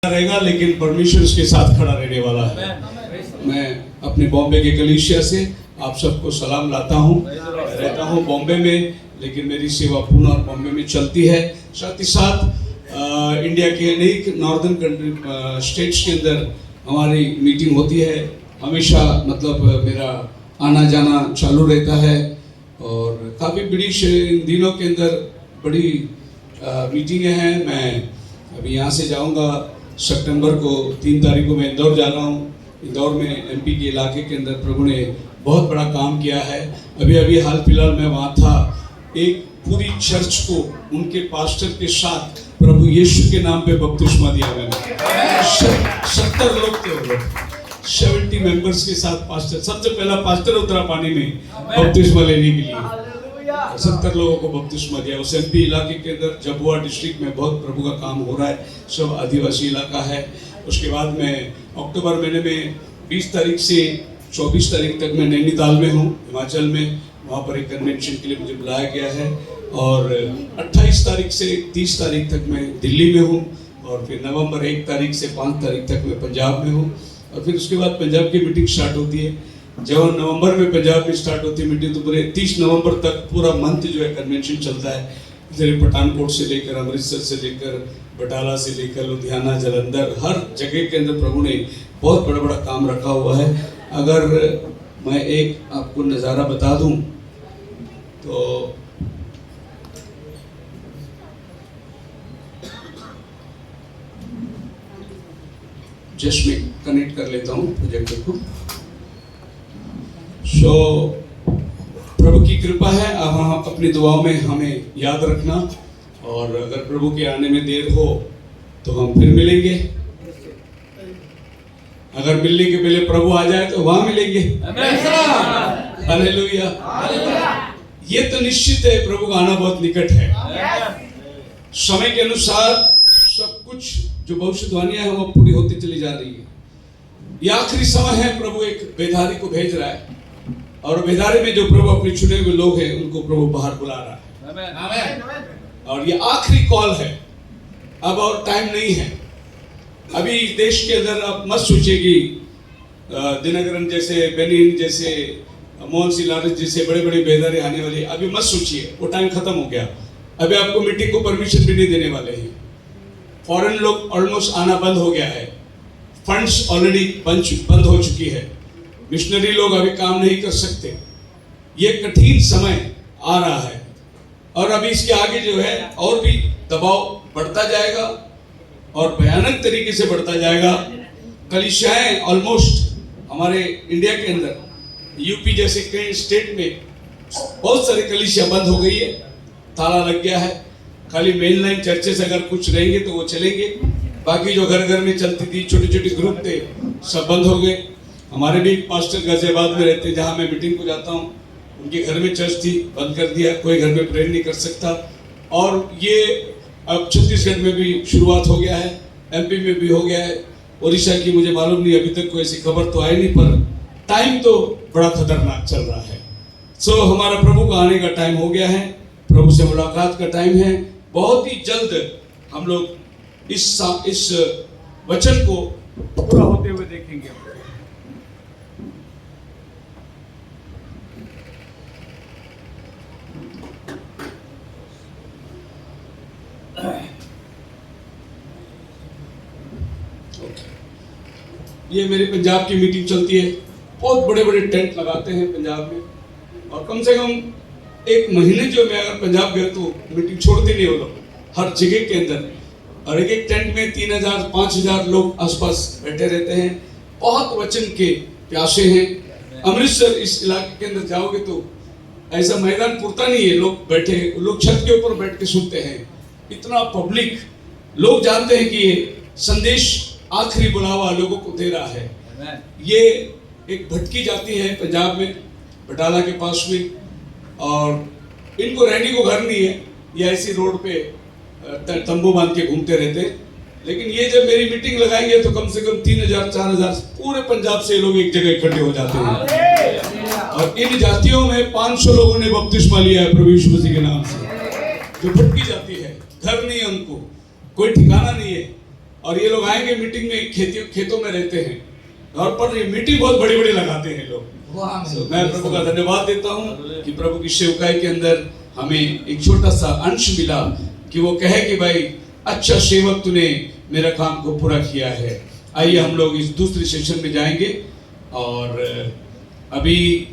रहेगा, लेकिन परमेश्वर उसके साथ खड़ा रहने वाला है। मैं अपने बॉम्बे के कलीसिया से आप सबको सलाम लाता हूँ। रहता हूँ बॉम्बे में, लेकिन मेरी सेवा पूना और बॉम्बे में चलती है। साथ ही साथ इंडिया के अनेक नॉर्दर्न कंट्री स्टेट्स के अंदर हमारी मीटिंग होती है। हमेशा मतलब मेरा आना जाना चालू रहता है और काफ़ी बड़ी इन दिनों के अंदर बड़ी मीटिंगें हैं। मैं अभी यहाँ से जाऊँगा सितंबर को 3 तारीख को मैं इंदौर जा रहा हूँ। इंदौर में एमपी के इलाके के अंदर प्रभु ने बहुत बड़ा काम किया है। अभी हाल फिलहाल मैं वहाँ था। एक पूरी चर्च को उनके पास्टर के साथ प्रभु यीशु के नाम पे बपतिस्मा दिया मैंने। 70 लोग थे वो लोग, 70 मेंबर्स के साथ पास्टर, सबसे पहला पास्टर उतरा पानी में बपतिस्मा लेने के लिए। 70 लोगों को बपतिस्मा दिया। उस एमपी इलाके के अंदर जबुआ डिस्ट्रिक्ट में बहुत प्रभु का काम हो रहा है। सब आदिवासी इलाका है। उसके बाद मैं अक्टूबर महीने में 20 तारीख से 24 तारीख तक मैं नैनीताल में हूँ, हिमाचल में। वहाँ पर एक कन्वेंशन के लिए मुझे बुलाया गया है। और 28 तारीख से 30 तारीख तक मैं दिल्ली में हूँ। और फिर नवंबर 1 तारीख से 5 तारीख तक मैं पंजाब में हूँ। और फिर उसके बाद पंजाब की मीटिंग स्टार्ट होती है। जब नवंबर में पंजाब में स्टार्ट होती है मीटिंग, तो पूरे 30 नवंबर तक पूरा मंथ जो है कन्वेंशन चलता है। जैसे पठानकोट से लेकर, अमृतसर से लेकर, बटाला से लेकर, लुधियाना, जलंधर, हर जगह के अंदर प्रभु ने बहुत बड़ा बड़ा काम रखा हुआ है। अगर मैं एक आपको नज़ारा बता दूं तो जस्ट मैं कनेक्ट कर लेता हूं प्रोजेक्टर को। प्रभु की कृपा है। अब हम अपनी दुआओं में हमें याद रखना, और अगर प्रभु के आने में देर हो तो हम फिर मिलेंगे। अगर मिलने के पहले प्रभु आ जाए तो वहां मिलेंगे। हालेलुया। ये तो निश्चित है, प्रभु का आना बहुत निकट है। समय के अनुसार सब कुछ जो भविष्यवाणियां हैं वो पूरी होती चली जा रही है। ये आखिरी समय है। प्रभु एक बेधारी को भेज रहा है, और बेदारे में जो प्रभु अपने चुने हुए लोग हैं उनको प्रभु बाहर बुला रहा है। आमीन। और ये आखिरी कॉल है। अब और टाइम नहीं है। अभी देश के अंदर आप मत सोचिए कि दिनकरन जैसे, बेनिन जैसे, मोहन सिंह लारस जैसे बड़े बड़े बेदारे आने वाले, अभी मत सोचिए, वो टाइम खत्म हो गया। अभी आपको मीटिंग को परमिशन भी नहीं देने वाले हैं। फॉरेन लोग ऑलमोस्ट आना बंद हो गया है। फंड्स ऑलरेडी बंद हो चुकी है। मिशनरी लोग अभी काम नहीं कर सकते। ये कठिन समय आ रहा है, और अभी इसके आगे जो है और भी दबाव बढ़ता जाएगा और भयानक तरीके से बढ़ता जाएगा। कलीसियाएं ऑलमोस्ट हमारे इंडिया के अंदर, यूपी जैसे कई स्टेट में बहुत सारी कलीसिया बंद हो गई है, ताला लग गया है। खाली मेन लाइन चर्चेस अगर कुछ रहेंगे तो वो चलेंगे, बाकी जो घर घर में चलती थी छोटे छोटे ग्रुप थे सब बंद हो गए। हमारे भी पास्टर गाजियाबाद में रहते, जहाँ मैं मीटिंग को जाता हूँ, उनके घर में चर्च थी, बंद कर दिया। कोई घर में प्रेयर नहीं कर सकता। और ये अब छत्तीसगढ़ में भी शुरुआत हो गया है, एमपी में भी हो गया है। उड़ीसा की मुझे मालूम नहीं, अभी तक कोई ऐसी खबर तो आई नहीं, पर टाइम तो बड़ा खतरनाक चल रहा है। हमारा प्रभु का आने का टाइम हो गया है। प्रभु से मुलाकात का टाइम है। बहुत ही जल्द हम लोग इस वचन को पूरा होते हुए देखेंगे। ये मेरे पंजाब की मीटिंग चलती है। बहुत बड़े बड़े टेंट लगाते हैं पंजाब में, और कम से कम 1 महीने जो मैं अगर पंजाब गया तो मीटिंग छोड़ते नहीं वो लोग, हर जगह के अंदर। और एक टेंट में 3000 5000 लोग आसपास बैठे रहते हैं। बहुत वचन के प्यासे हैं। अमृतसर इस इलाके के अंदर जाओगे तो ऐसा मैदान पुरता नहीं है, लोग बैठे, लोग छत के ऊपर बैठ के सुनते हैं। इतना पब्लिक, लोग जानते हैं कि ये संदेश आखिरी बुलावा लोगों को दे रहा है। ये एक भटकी जाती है पंजाब में, बटाला के पास में, और इनको रहने को घर नहीं है। ये ऐसी रोड पे तंबू बांध के घूमते रहते हैं। लेकिन ये जब मेरी मीटिंग लगाएंगे तो कम से कम 3000 4000 पूरे पंजाब से लोग एक जगह इकट्ठे हो जाते हैं। और इन जातियों में 500 लोगों ने बपतिस्मा लिया है प्रभु यीशु मसीह के नाम से। जो भटकी जाती है, घर नहीं है उनको, कोई ठिकाना नहीं है। और ये लोग आएंगे मीटिंग में, खेतों में रहते हैं और पर ये मीटिंग बहुत बड़ी बड़ी लगाते हैं लोग। तो मैं प्रभु का धन्यवाद देता हूँ कि प्रभु की सेवकाई के अंदर हमें एक छोटा सा अंश मिला कि वो कहे कि भाई अच्छा सेवक तूने मेरा काम को पूरा किया है। आइए हम लोग इस दूसरे सेशन में जाएंगे और अभी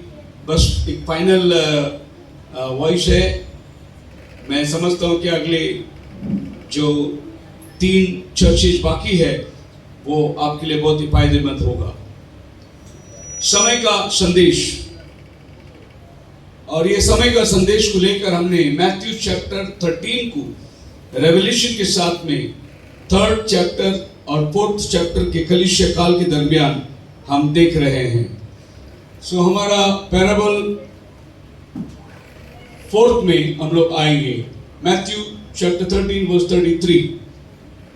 बस एक फाइनल वॉइस है। मैं समझता हूँ कि अगले जो 3 चर्चेज बाकी है वो आपके लिए बहुत ही फायदेमंद होगा। समय का संदेश, और ये समय का संदेश को लेकर हमने मैथ्यू चैप्टर 13 को रेवल्यूशन के साथ में 3rd चैप्टर और 4th चैप्टर के कलीसिया काल के दरमियान हम देख रहे हैं। सो हमारा पैराबल 4th में हम लोग आएंगे। मैथ्यू चैप्टर 13 वर्स 33,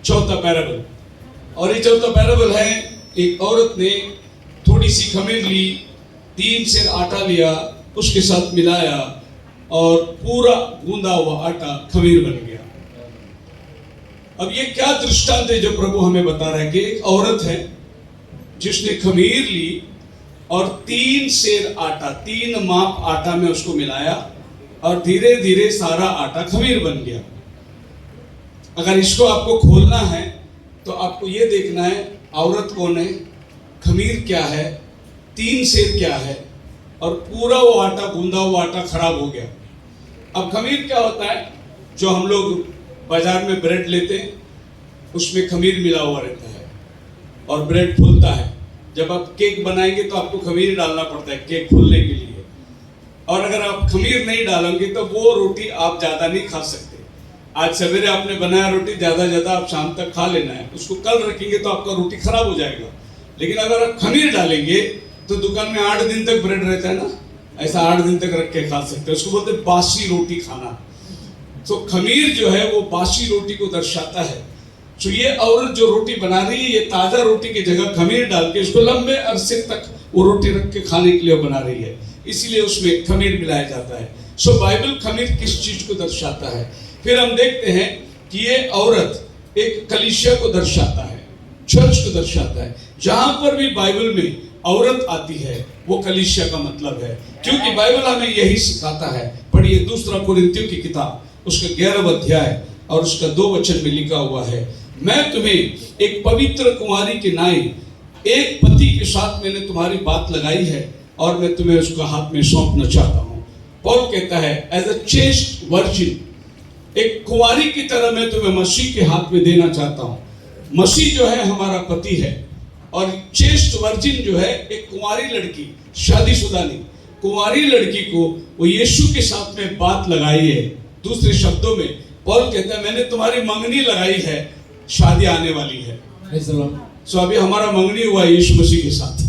चौथा पैराबल। और ये चौथा पैराबल है, एक औरत ने थोड़ी सी खमीर ली, 3 सेर आटा लिया, उसके साथ मिलाया और पूरा गूंदा हुआ आटा खमीर बन गया। अब ये क्या दृष्टांत है जो प्रभु हमें बता रहा है कि एक औरत है जिसने खमीर ली और 3 सेर आटा, 3 माप आटा में उसको मिलाया और धीरे धीरे सारा आटा खमीर बन गया। अगर इसको आपको खोलना है तो आपको ये देखना है औरत कौन है, खमीर क्या है, 3 सेर क्या है, और पूरा वो आटा, गूंदा हुआ आटा खराब हो गया। अब खमीर क्या होता है, जो हम लोग बाजार में ब्रेड लेते हैं उसमें खमीर मिला हुआ रहता है और ब्रेड फूलता है। जब आप केक बनाएंगे तो आपको खमीर डालना पड़ता है केक फूलने के लिए, और अगर आप खमीर नहीं डालोगे तो वो रोटी आप ज़्यादा नहीं खा सकते। आज सवेरे आपने बनाया रोटी, ज़्यादा आप शाम तक खा लेना है, उसको कल रखेंगे तो आपका रोटी खराब हो जाएगा। लेकिन अगर आप खमीर डालेंगे तो दुकान में 8 दिन तक ब्रेड रहता है ना, ऐसा 8 दिन तक रख के खा सकते हैं। उसको बोलते हैं बासी रोटी खाना। तो खमीर जो है वो बासी रोटी को दर्शाता है। तो ये औरत जो रोटी बना रही है, ये ताज़ा रोटी की जगह खमीर डाल के उसको लंबे अरसे तक वो रोटी रख के खाने के लिए बना रही है, इसलिए उसमें खमीर मिलाया जाता है। सो बाइबल खमीर किस चीज को दर्शाता है? फिर हम देखते हैं कि ये औरत एक कलीसिया को दर्शाता है, चर्च को दर्शाता है। जहां पर भी बाइबल में औरत आती है वो कलीसिया का मतलब है, क्योंकि बाइबल हमें यही सिखाता है। पढ़िए 2 कुरिन्थियों की किताब, उसका 11वां अध्याय और उसका 2 वचन में लिखा हुआ है, मैं तुम्हें एक पवित्र कुमारी के नाई एक पति के साथ मैंने तुम्हारी बात लगाई है और मैं तुम्हें उसका हाथ में सौंपना चाहता हूँ। पौल कहता है एज अ चेस्ट वर्जिन, एक कुंवारी की तरह मैं तुम्हें मसीह के हाथ में देना चाहता हूँ। मसीह जो है हमारा पति है, और चेस्ट वर्जिन जो है एक कुंवारी लड़की, शादीशुदा नहीं, कुंवारी लड़की को वो यीशु के साथ में बात लगाई है। दूसरे शब्दों में पौल कहता है मैंने तुम्हारी मंगनी लगाई है, शादी आने वाली है। सो अभी हमारा मंगनी हुआ है यीशु मसीह के साथ,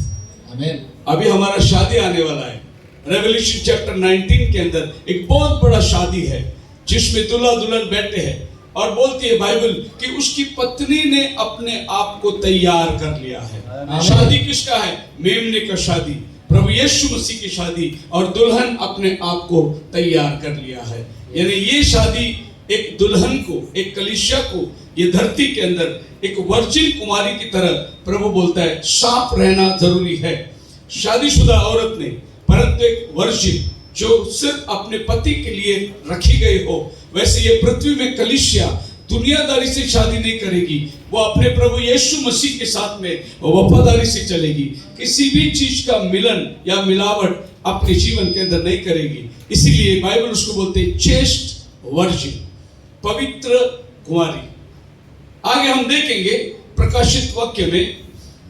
आमीन। अभी हमारा शादी आने वाला है। रेवल्यूशन चैप्टर 19 के अंदर एक बहुत बड़ा शादी है जिसमें दूल्हा दुल्हन बैठे हैं, और बोलती है बाइबल कि उसकी पत्नी ने अपने आप को तैयार कर लिया है। शादी किसका है? मेमने का शादी, प्रभु यीशु मसीह की शादी, और दुल्हन अपने आप को तैयार कर लिया है। यानी ये शादी एक दुल्हन को, एक कलीसिया को ये धरती के अंदर एक वर्जिन कुमारी की तरह प्रभु बोलता है साफ रहना जरूरी है। शादीशुदा औरत ने, परंतु एक वर्जिन जो सिर्फ अपने पति के लिए रखी गई हो। वैसे ये पृथ्वी में कलीसिया दुनियादारी से शादी नहीं करेगी, वो अपने प्रभु यीशु मसीह के साथ में वफादारी से चलेगी। किसी भी चीज का मिलन या मिलावट अपने जीवन के अंदर नहीं करेगी। इसीलिए बाइबल उसको बोलते हैं चेस्ट वर्जिन, पवित्र कुंवारी। आगे हम देखेंगे प्रकाशित वाक्य में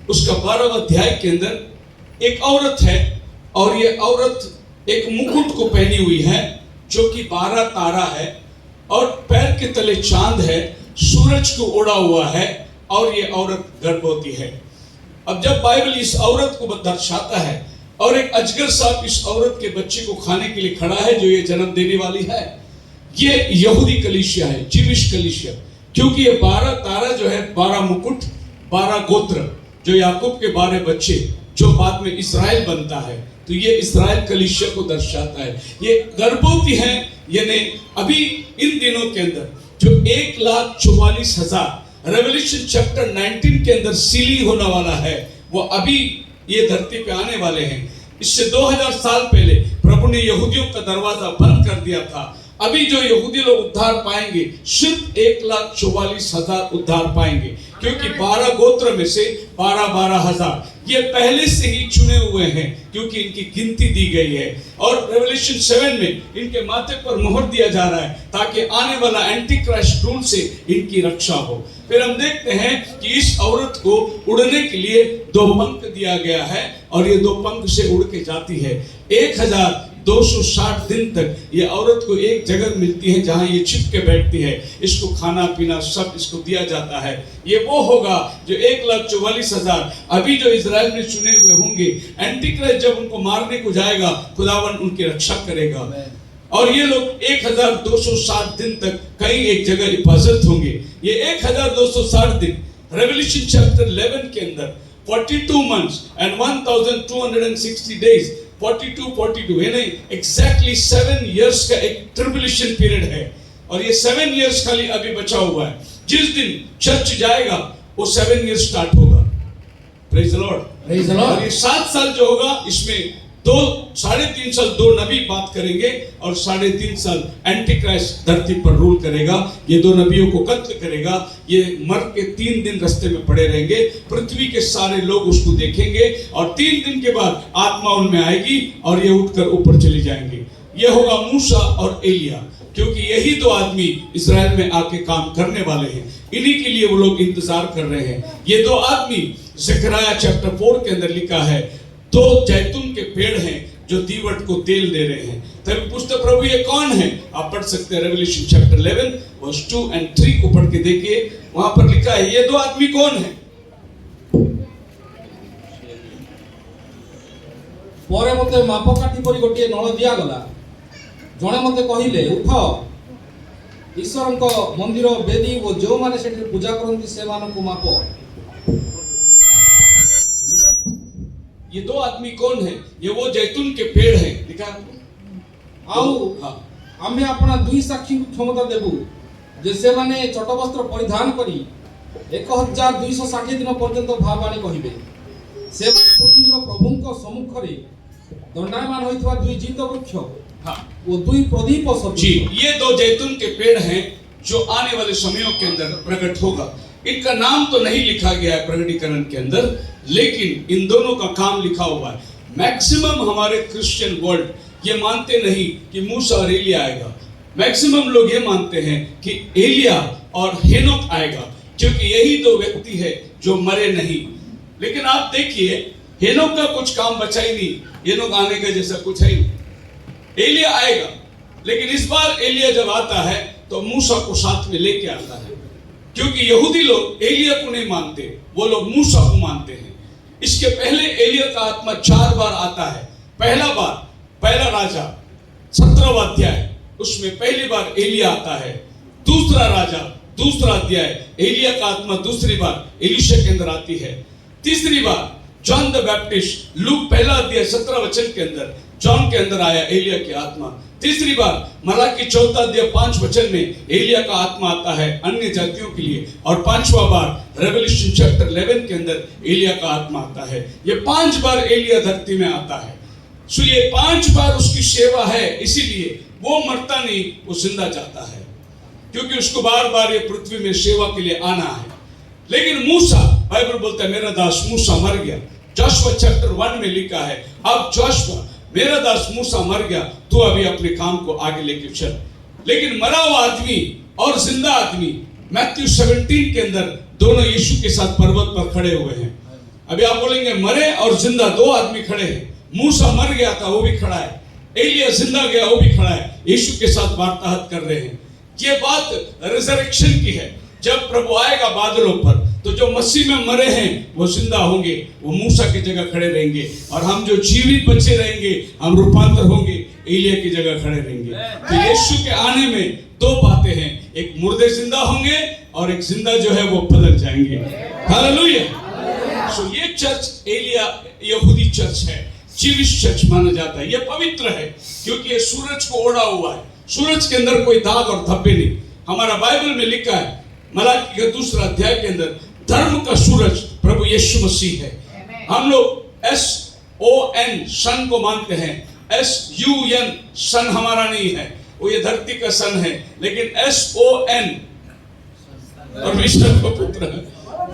उसका 12वां अध्याय के अंदर एक औरत है, और ये औरत एक मुकुट को पहनी हुई है जो कि 12 तारा है, और पैर के तले चांद है, सूरज को ओढ़ा हुआ है, और ये औरत गर्भवती है। अब जब बाइबल इस औरत को दर्शाता है, और एक अजगर सांप इस औरत के बच्चे को खाने के लिए खड़ा है जो ये जन्म देने वाली है, ये यहूदी कलीसिया है, जीविश कलीसिया। क्योंकि ये 12 तारा जो है, 12 मुकुट, 12 गोत्र, जो याकूब के 12 बच्चे, जो बाद में इस्राएल बनता है, तो ये इस्राएल कलीसिया को दर्शाता है। ये गर्भवती है, यानी अभी इन दिनों के अंदर जो 1,44,000 रेवल्यूशन चैप्टर 19 के अंदर सीलिंग होने वाला है, वो अभी ये धरती पे आने वाले हैं। इससे 2000 साल पहले प्रभु ने यहूदियों का दरवाजा बंद कर दिया था। अभी जो यहूदी लोग उद्धार पाएंगे सिर्फ 1,44,000 उद्धार पाएंगे, क्योंकि 12 गोत्र में से 12,000 ये पहले से ही चुने हुए हैं, क्योंकि इनकी गिनती दी गई है। और रेवल्यूशन 7 में इनके माथे पर मोहर दिया जा रहा है ताकि आने वाला एंटी क्राइस्ट रूल से इनकी रक्षा हो। फिर हम देखते हैं कि इस औरत को उड़ने के लिए 2 पंख दिया गया है और ये 2 पंख से उड़ के जाती है। 1260 दिन तक ये औरत को एक जगह मिलती है जहां ये छिप के बैठती है। इसको खाना पीना सब इसको दिया जाता है। ये वो होगा जो 1,44,000 अभी जो इजराइल में चुने हुए होंगे। एंटी क्राइस्ट जब उनको मारने को जाएगा, खुदावन उनकी रक्षा करेगा और ये लोग 1260 दिन तक कहीं एक जगह हिफाजत होंगे। ये 1260 दिन रेवल्यूशन चैप्टर 11 के अंदर 42 months and 1260 days 42 यानी एग्जैक्टली 7 years का एक ट्रिब्यूलेशन पीरियड है। और ये 7 years खाली अभी बचा हुआ है। जिस दिन चर्च जाएगा वो 7 years स्टार्ट होगा। Praise the Lord. और ये 7 साल जो होगा इसमें 3.5 साल 2 नबी बात करेंगे और 3.5 साल एंटी क्राइस्ट धरती पर रूल करेगा। ये 2 नबियों को कत्ल करेगा। ये मर के 3 दिन रास्ते में पड़े रहेंगे। पृथ्वी के सारे लोग उसको देखेंगे और 3 दिन के बाद आत्मा उनमें आएगी और ये उठकर ऊपर चले जाएंगे। ये होगा मूसा और एलिया, क्योंकि यही 2 आदमी इजराइल में आके काम करने वाले हैं। इन्हीं के लिए वो लोग इंतजार कर रहे हैं। ये 2 आदमी ज़करिया चैप्टर 4 के अंदर लिखा है, 2 जैतून के पेड़ हैं जो दीवट को तेल दे रहे हैं। तभी पूछते प्रभु ये कौन है? आप पढ़ सकते हैं रेवल्यूशन चैप्टर 11 वर्स 2 और 3 को पढ़ के देखिए। वहां पर लिखा है ये 2 आदमी कौन है? परे मते मापकाठी परि गोटे नळ दिया गला। जणे मते कहिले उठ ईश्वरଙ୍କ मंदिर बेदी वो जो माने सेठी पूजा करंती से मानको मापो। ये 2 आदमी कौन है? ये वो जैतून के पेड़ हैं। लिखा आउ आमे अपना 2 साक्षी को क्षमता देबु जे से माने छोट वस्त्र परिधान करी 1260 दिन पर्यंत भावाणी कहिबे। से पृथ्वीर प्रभुଙ୍କ सम्मुखरे दंडायमान होइतवा 2 जीवित वृक्ष वो 2 प्रदीप सब। जी, ये 2 जैतून के पेड़ हैं जो आने वाले समयों के अंदर प्रकट होगा। इनका नाम तो नहीं लिखा गया है प्रकटीकरण के अंदर, लेकिन इन दोनों का काम लिखा हुआ है। मैक्सिमम हमारे क्रिश्चियन वर्ल्ड ये मानते नहीं कि मूसा और एलिया आएगा। मैक्सिमम लोग ये मानते हैं कि एलिया और हेनोक आएगा, क्योंकि यही 2 व्यक्ति है जो मरे नहीं। लेकिन आप देखिए हेनोक का कुछ काम बचा ही नहीं। हेनोक आने का जैसा कुछ है ही नहीं। एलिया आएगा, लेकिन इस बार एलिया जब आता है तो मूसा को साथ में लेके आता है, क्योंकि यहूदी लोग एलिया को नहीं मानते, वो लोग मूसा को मानते हैं। इसके पहले एलिया का आत्मा 4 बार आता है। पहला राजा 17वां अध्याय उसमें पहली बार एलिया आता है। दूसरा राजा 2रा अध्याय एलिया का आत्मा दूसरी बार एलीशा के अंदर आती है। तीसरी बार जॉन द बैप्टिस्ट लूक 1 अध्याय 17 वचन के अंदर जॉन के अंदर आया एलिया की आत्मा। तीसरी बार मलाकी 4 अध्याय 5 वचन में एलिया का आत्मा आता है अन्य जातियों के लिए। और 5वां बार रेवल्यूशन चैप्टर 11 के अंदर एलिया का आत्मा आता है। ये 5 बार एलिया धरती में आता है। सो ये 5 बार उसकी सेवा है, इसीलिए वो मरता नहीं, वो जिंदा जाता है, क्योंकि उसको बार बार ये पृथ्वी में सेवा के लिए आना है। लेकिन मूसा, बाइबल बोलता है मेरा दास मूसा मर गया। जोशुआ चैप्टर 1 में लिखा है अब जोशुआ मेरा दास मूसा मर गया, तू अभी अपने काम को आगे लेके चल। लेकिन मरा हुआ आदमी और जिंदा आदमी मैथ्यू 17 के अंदर दोनों यीशु के साथ पर्वत पर खड़े हुए हैं। अभी आप बोलेंगे मरे और जिंदा 2 आदमी खड़े हैं। मूसा मर गया था, वो भी खड़ा है। एलिया जिंदा गया, वो भी खड़ा है, यीशु के साथ वार्तालाप कर रहे हैं। ये बात रिजरेक्शन की है। जब प्रभु आएगा बादलों पर, तो जो मसीह में मरे हैं वो जिंदा होंगे, वो मूसा की जगह खड़े रहेंगे। और हम जो जीवित बचे रहेंगे, हम रूपांतर होंगे, एलिया की जगह खड़े रहेंगे। तो यीशु के आने में 2 बातें हैं, एक मुर्दे जिंदा होंगे और एक जिंदा जो है वो बदल जाएंगे। हालेलुया। सो ये चर्च एलिया यहूदी चर्च है, जीविश चर्च माना जाता है। ये पवित्र है क्योंकि ये सूरज को ओढ़ा हुआ है। सूरज के अंदर कोई दाग और धब्बे नहीं। हमारा बाइबल में लिखा है मलाकी के 2 अध्याय के अंदर धर्म का सूरज प्रभु यीशु मसीह है। हम लोग SON सन को मानते हैं, SUN सन हमारा नहीं है, वो ये धरती का सन है, लेकिन SON परमेश्वर का पुत्र है,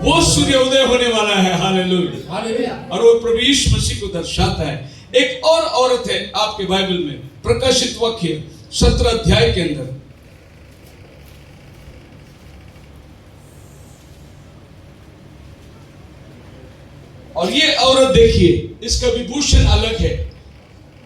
वो सूर्योदय होने वाला है। हालेलुया। और वो प्रभु यीशु मसीह को दर्शाता है। एक और औरत है आपके बाइबल में, प्रकाशित वाक्य 17 अध्याय के अंदर, और ये औरत देखिए, इसका विभूषण अलग है,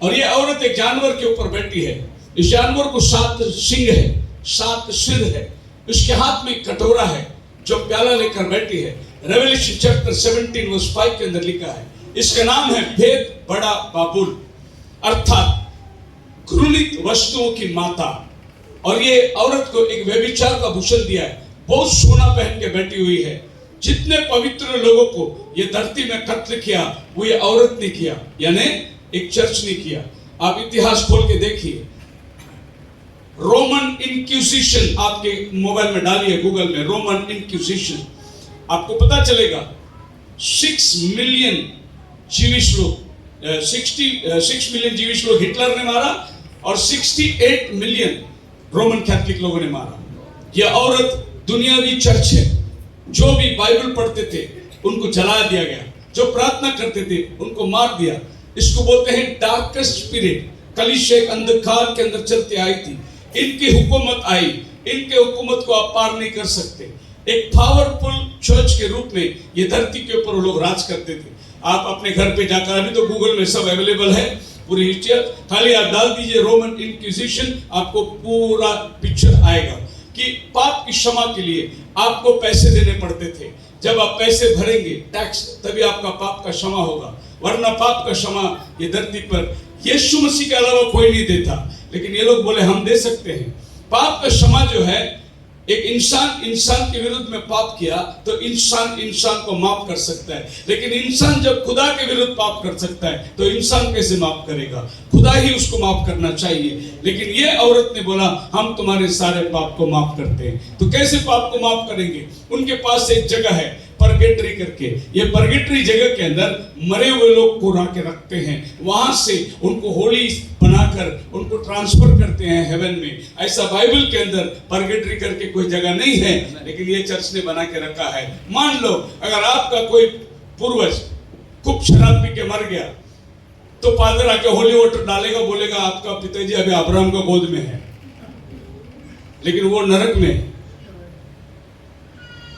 और ये औरत एक जानवर के ऊपर बैठी है। इस जानवर को 7 सिंग है, 7 सिर है, उसके हाथ में एक कटोरा है जो प्याला लेकर बैठी है। रेवलेशन चैप्टर 17 वर्स 5 के अंदर लिखा है, इसका नाम है भेद बड़ा बाबुल, अर्थात घृणित वस्तुओं की माता। और ये औरत को एक व्यभिचार का भूषण दिया है, बहुत सोना पहन के बैठी हुई है। जितने पवित्र लोगों को ये धरती में कत्ल किया वो ये औरत ने किया, यानी एक चर्च ने किया। आप इतिहास खोल के देखिए, रोमन इंक्विजिशन आपके मोबाइल में डालिए, गूगल में रोमन इंक्विजिशन, आपको पता चलेगा 6 मिलियन जीविश लोग, 6 मिलियन जीविश लोग हिटलर ने मारा, और 68 मिलियन रोमन कैथोलिक लोगों ने मारा। यह औरत दुनियावी चर्च है। जो भी बाइबल पढ़ते थे उनको जला दिया गया, जो प्रार्थना करते थे उनको मार दिया। इसको बोलते हैं डार्केस्ट स्पिरिट। कलीसिया एक अंधकार के अंदर चलती आई थी, इनकी हुकूमत आई, इनके हुकूमत को आप पार नहीं कर सकते। एक पावरफुल चर्च के रूप में ये धरती के ऊपर लोग राज करते थे। आप अपने घर पे जाकर, अभी तो गूगल में सब अवेलेबल है, पूरी हिस्ट्री, खाली आप डाल दीजिए रोमन इंक्विजिशन, आपको पूरा पिक्चर आएगा कि पाप की क्षमा के लिए आपको पैसे देने पड़ते थे। जब आप पैसे भरेंगे टैक्स, तभी आपका पाप का क्षमा होगा, वरना पाप का क्षमा ये धरती पर यीशु मसीह के अलावा कोई नहीं देता। लेकिन ये लोग बोले हम दे सकते हैं। पाप का क्षमा जो है, एक इंसान के विरुद्ध में पाप किया तो इंसान को माफ कर सकता है, लेकिन इंसान जब खुदा के विरुद्ध पाप कर सकता है तो इंसान कैसे माफ करेगा? खुदा ही उसको माफ करना चाहिए। लेकिन ये औरत ने बोला हम तुम्हारे सारे पाप को माफ करते हैं। तो कैसे पाप को माफ करेंगे? उनके पास एक जगह है परगेटरी करके, ये परगेटरी जगह के अंदर मरे हुए लोग को के रखते हैं, वहां से उनको होली बनाकर उनको ट्रांसफर करते हैं हेवन में। ऐसा बाइबल के अंदर परगेटरी करके कोई जगह नहीं है, लेकिन ये चर्च ने बना के रखा है। मान लो अगर आपका कोई पूर्वज खूब शराब पी के मर गया तो फादर आके होली वाटर डालेगा, बोलेगा आपका पिताजी अभी अब्राहम का गोद में है, लेकिन वो नरक में है।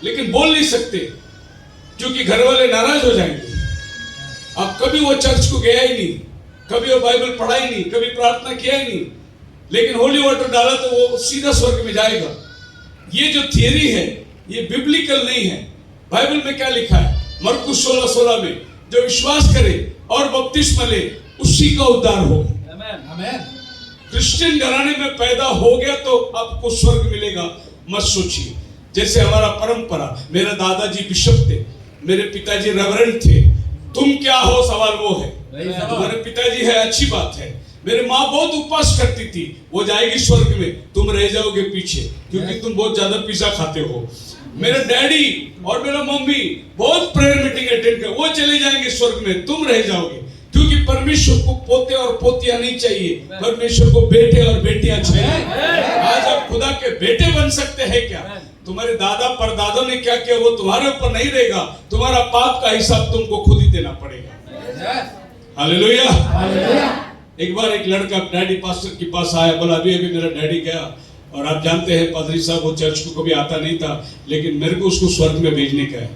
लेकिन बोल नहीं सकते क्योंकि घर वाले नाराज हो जाएंगे। अब कभी वो चर्च को गया ही नहीं, कभी वो बाइबल पढ़ा ही नहीं, कभी प्रार्थना किया ही नहीं, लेकिन होली वाटर डाला तो वो सीधा स्वर्ग में जाएगा। ये जो थियरी है ये बिब्लिकल नहीं है। बाइबल में क्या लिखा है? मरकुस 16:16 में जो विश्वास करे और बपतिस्मा ले उसी का उद्धार हो। आमीन। क्रिश्चियन घराने में पैदा हो गया तो आपको स्वर्ग मिलेगा, मत सोचिए। जैसे हमारा परंपरा, मेरे दादाजी बिशप थे, मेरे पिताजी रेवरेंड थे, तुम क्या हो सवाल वो है। तुम्हारे पिताजी है अच्छी बात है, मेरे माँ बहुत उपवास करती थी, वो जाएगी स्वर्ग में, तुम रह जाओगे पीछे क्योंकि तुम बहुत ज्यादा पिज्जा खाते हो। मेरे डैडी और मेरा मम्मी बहुत प्रेयर मीटिंग अटेंड कर, वो चले जाएंगे स्वर्ग में, तुम रह जाओगे क्योंकि परमेश्वर को पोते और पोतियां नहीं चाहिए, परमेश्वर को बेटे और बेटियां चाहिए। आज आप खुदा के बेटे बन सकते हैं क्या? तुम्हारे दादा परदादों ने क्या किया वो तुम्हारे ऊपर नहीं रहेगा, तुम्हारा पाप का हिसाब तुमको खुद ही देना पड़ेगा। हालेलुया। एक बार एक लड़का डैडी पास्टर के पास आया, बोला अभी अभी मेरा डैडी गया, और आप जानते हैं पादरी साहब वो चर्च को कभी आता नहीं था, लेकिन मेरे को उसको स्वर्ग में भेजने का है,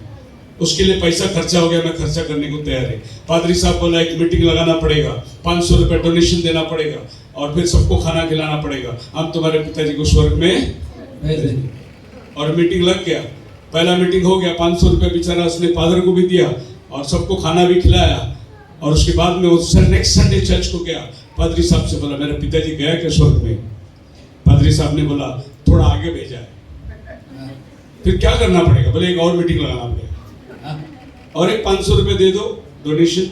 उसके लिए पैसा खर्चा हो गया, मैं खर्चा करने को तैयार है। पादरी साहब बोला एक मीटिंग लगाना पड़ेगा, 500 रुपए डोनेशन देना पड़ेगा और फिर सबको खाना खिलाना पड़ेगा, हम तुम्हारे पिताजी को स्वर्ग में भेज देंगे। और मीटिंग लग गया, पहला मीटिंग हो गया, 500 रुपए बेचारा उसने फादर को भी दिया और सबको खाना भी खिलाया। और उसके बाद में वो नेक्स्ट संडे चर्च को गया, पादरी साहब से बोला मेरे पिताजी गया क्या स्वर्ग में? पादरी साहब ने बोला थोड़ा आगे भेजा है। फिर क्या करना पड़ेगा? बोले एक और मीटिंग लगाना पड़ेगा और एक 500 रुपए दे दो डोनेशन,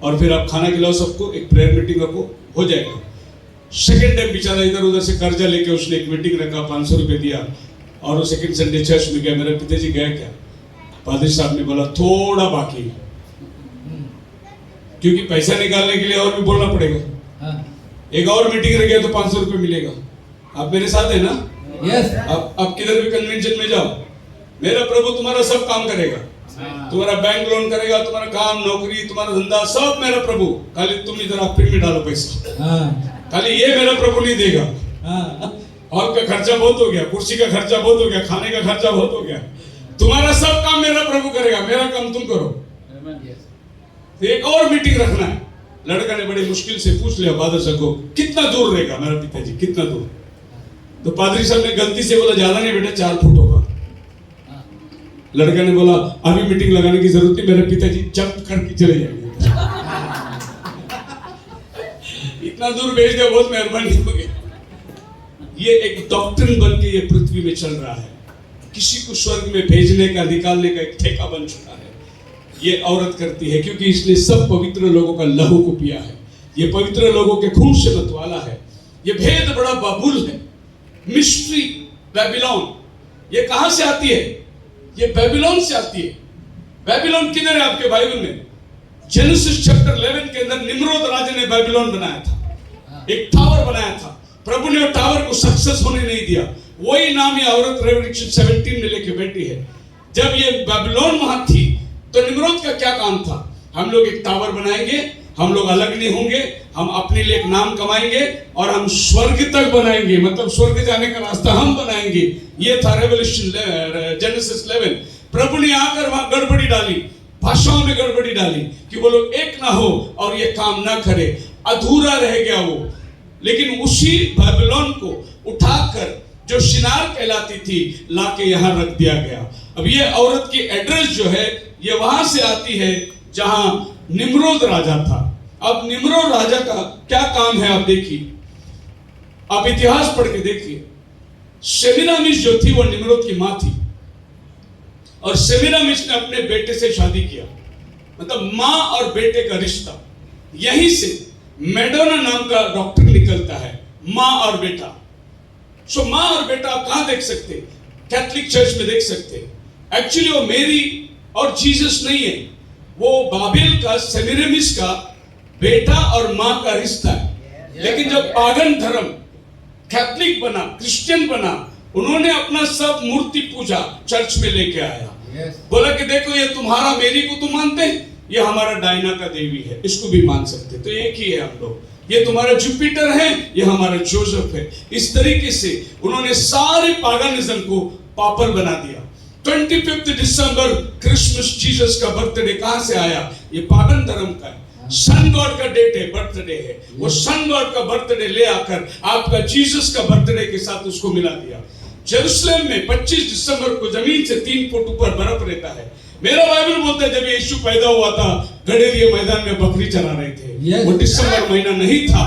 और फिर आप खाना खिलाओ सबको, एक प्रेयर मीटिंग रखो, हो जाएगा। सेकेंड टाइम बेचारा इधर उधर से कर्जा लेके उसने एक मीटिंग रखा, 500 रुपए दिया, और वो सेकंड संडे चर्च में गया, मेरे पिताजी गए क्या? पादरी साहब ने बोला थोड़ा बाकी है, क्योंकि पैसा निकालने के लिए और भी बोलना पड़ेगा। एक और मीटिंग रह गया तो 500 रुपये मिलेगा। आप मेरे साथ है ना? यस। आप किधर भी कन्वेंशन में जाओ, मेरा प्रभु तुम्हारा सब काम करेगा, तुम्हारा बैंक लोन करेगा, तुम्हारा काम नौकरी तुम्हारा धंधा सब मेरा प्रभु, खाली तुम इधर आप में डालो पैसा। खाली ये मेरा प्रभु नहीं देगा। हॉल का खर्चा बहुत हो गया, कुर्सी का खर्चा बहुत हो गया, खाने का खर्चा बहुत हो गया, तुम्हारा सब काम मेरा प्रभु करेगा, मेरा काम तुम करो। तो एक और मीटिंग रखना है। लड़का ने बड़ी मुश्किल से पूछ लिया फादर साहब को, कितना दूर रहेगा मेरा पिताजी, कितना दूर? तो पादरी साहब ने गलती से बोला ज्यादा नहीं बेटा, 4 फुट होगा। लड़का ने बोला अभी मीटिंग लगाने की जरूरत नहीं, मेरे पिताजी जंप करके चले जाएंगे। इतना दूर भेज दिया, बहुत मेहरबानी हो गई। ये एक डॉक्ट्रिन बन के ये पृथ्वी में चल रहा है, किसी को स्वर्ग में भेजने का निकालने का एक ठेका बन चुका है। ये औरत करती है क्योंकि इसने सब पवित्र लोगों का लहू को पिया है, ये पवित्र लोगों के खून से मतवाला है। ये भेद बड़ा बाबुल है, मिस्ट्री बेबीलोन। ये कहां से आती है? ये बेबीलोन से आती है। बेबीलोन किधर है आपके बाइबल में? जेनेसिस चैप्टर 11 के अंदर निम्रोद राजा ने बेबीलोन बनाया था, एक टावर बनाया था। प्रभु ने वो टावर को सक्सेस होने नहीं दिया। वही नाम ये औरत रेवलेशन 17 में लेके बैठी है। जब ये बेबीलोन वहां थी तो निम्रोद का क्या काम था? हम लोग एक टावर बनाएंगे, हम लोग अलग नहीं होंगे, हम अपने लिए एक नाम कमाएंगे और हम स्वर्ग तक बनाएंगे, मतलब स्वर्ग जाने का रास्ता हम बनाएंगे। ये था रेवलेशन जेनेसिस 11। प्रभु ने आकर वहां गड़बड़ी डाली, भाषाओं में गड़बड़ी डाली कि वो लोग एक ना हो और ये काम ना करे, अधूरा रह गया वो। लेकिन उसी बेबीलोन को उठाकर जो शिनार कहलाती थी लाके यहां रख दिया गया। अब ये औरत की एड्रेस जो है ये वहां से आती है जहां निम्रोद राजा था। अब निम्रोद राजा का क्या काम है आप देखिए, आप इतिहास पढ़ के देखिए। सेमिरामिस जो थी वो निम्रोद की मां थी और सेमिरामिस ने अपने बेटे से शादी किया, मतलब मां और बेटे का रिश्ता। यहीं से मेडोना नाम का डॉक्टर निकलता है, मां और बेटा। सो मां और बेटा आप कहां देख सकते? कैथोलिक चर्च में देख सकते। एक्चुअली वो मेरी और जीसस नहीं है, वो बाबेल का सेमिरामिस का बेटा और मां का रिश्ता है। लेकिन जब पागन धर्म कैथोलिक बना, क्रिश्चियन बना, उन्होंने अपना सब मूर्ति पूजा चर्च में लेके आया। बोला कि देखो ये तुम्हारा मेरी को तुम मानते हैं, ये हमारा डायना का देवी है, इसको भी मान सकते, तो एक ही है हम लोग। ये तुम्हारा जुपिटर है, ये हमारा जोसेफ है। इस तरीके से उन्होंने सारे पागनिज्म को पापल बना दिया। 25 दिसंबर क्रिसमस, जीसस का बर्थडे कहां से आया? ये पागन धर्म का है। सन गॉड का डेट है, बर्थडे है। वो सन गॉड का बर्थडे ले आकर आपका जीसस का बर्थडे के साथ उसको मिला दिया। जेरूसलम में 25 दिसंबर को जमीन से 3 फुट ऊपर बर्फ रहता है। मेरा बाइबल बोलता है जब यीशु पैदा हुआ था गडेरिया मैदान में बकरी चरा रहे थे। वो दिसंबर महीना नहीं था।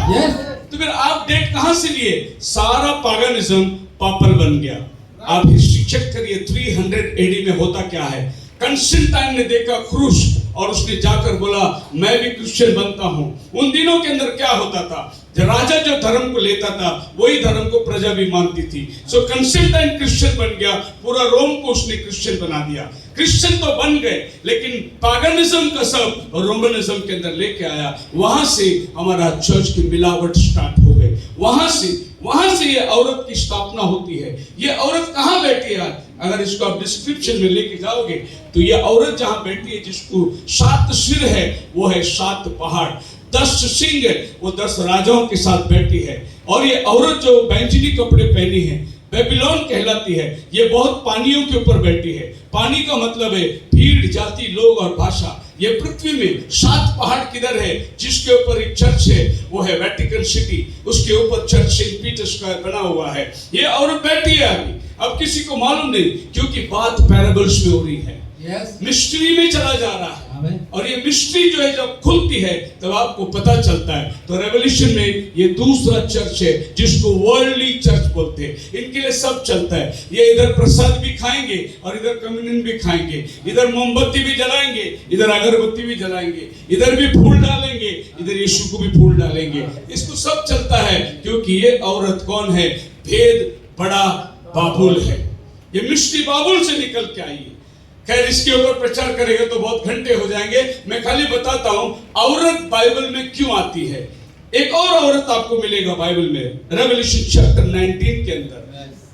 तो फिर आप डेट कहां से लिए? सारा पागनिज्म पापल बन गया। आप हिस्ट्री चेक करिए 300 AD में होता क्या है। कंस्टेंटाइन ने देखा क्रूस और उसने जाकर बोला मैं भी क्रिश्चियन बनता हूं। उन दिनों के अंदर क्या होता था? राजा जो धर्म को लेता था वही धर्म को प्रजा भी मानती थी। सो कंस्टेंटाइन क्रिश्चियन बन गया, पूरा रोम को उसने क्रिश्चियन बना दिया। क्रिश्चियन तो बन गए लेकिन पागनिज्म का सब रोमनिज्म के अंदर लेके आया। वहां से हमारा चर्च की मिलावट स्टार्ट हो गई। वहां से ये औरत की स्थापना होती है। ये औरत कहां बैठी है? अगर इसको आप डिस्क्रिप्शन में लेके जाओगे तो ये औरत जहां बैठी है, जिसको 7 सिर है वो है 7 पहाड़, 10 सिंह है, वो 10 राजाओं के साथ बैठी है। और ये औरत जो बैंजनी कपड़े पहनी है बेबीलोन कहलाती है। ये बहुत पानियों के ऊपर बैठी है। पानी का मतलब है भीड़, जाति, लोग और भाषा। ये पृथ्वी में 7 पहाड़ किधर है? जिसके ऊपर एक चर्च है वो है वेटिकन सिटी, उसके ऊपर चर्च सेंट पीटर्स का बना हुआ है। ये औरत बैठी है अभी, अब किसी को मालूम नहीं क्योंकि बात पैराबल्स में हो रही है। मिस्ट्री में चला जा रहा है। और ये मिस्ट्री जो है जब खुलती है तब आपको पता चलता है। तो रेवोल्यूशन में ये दूसरा चर्च है जिसको वर्ल्डली चर्च बोलते हैं। इनके लिए सब चलता है। ये इधर प्रसाद भी खाएंगे और इधर कम्युनियन भी खाएंगे, इधर मोमबत्ती भी जलाएंगे, इधर अगरबत्ती भी जलाएंगे, इधर भी फूल डालेंगे, इधर यीशु को भी फूल डालेंगे। इसको सब चलता है क्योंकि ये औरत कौन है? भेद बड़ा बाबुल है। ये मिस्टी बाबुल से निकल के आई है। खैर इसके ऊपर प्रचार करेंगे तो बहुत घंटे हो जाएंगे। मैं खाली बताता हूं औरत बाइबल में क्यों आती है। एक और औरत आपको मिलेगा बाइबल में, रेवलेशन चैप्टर 19 के अंदर,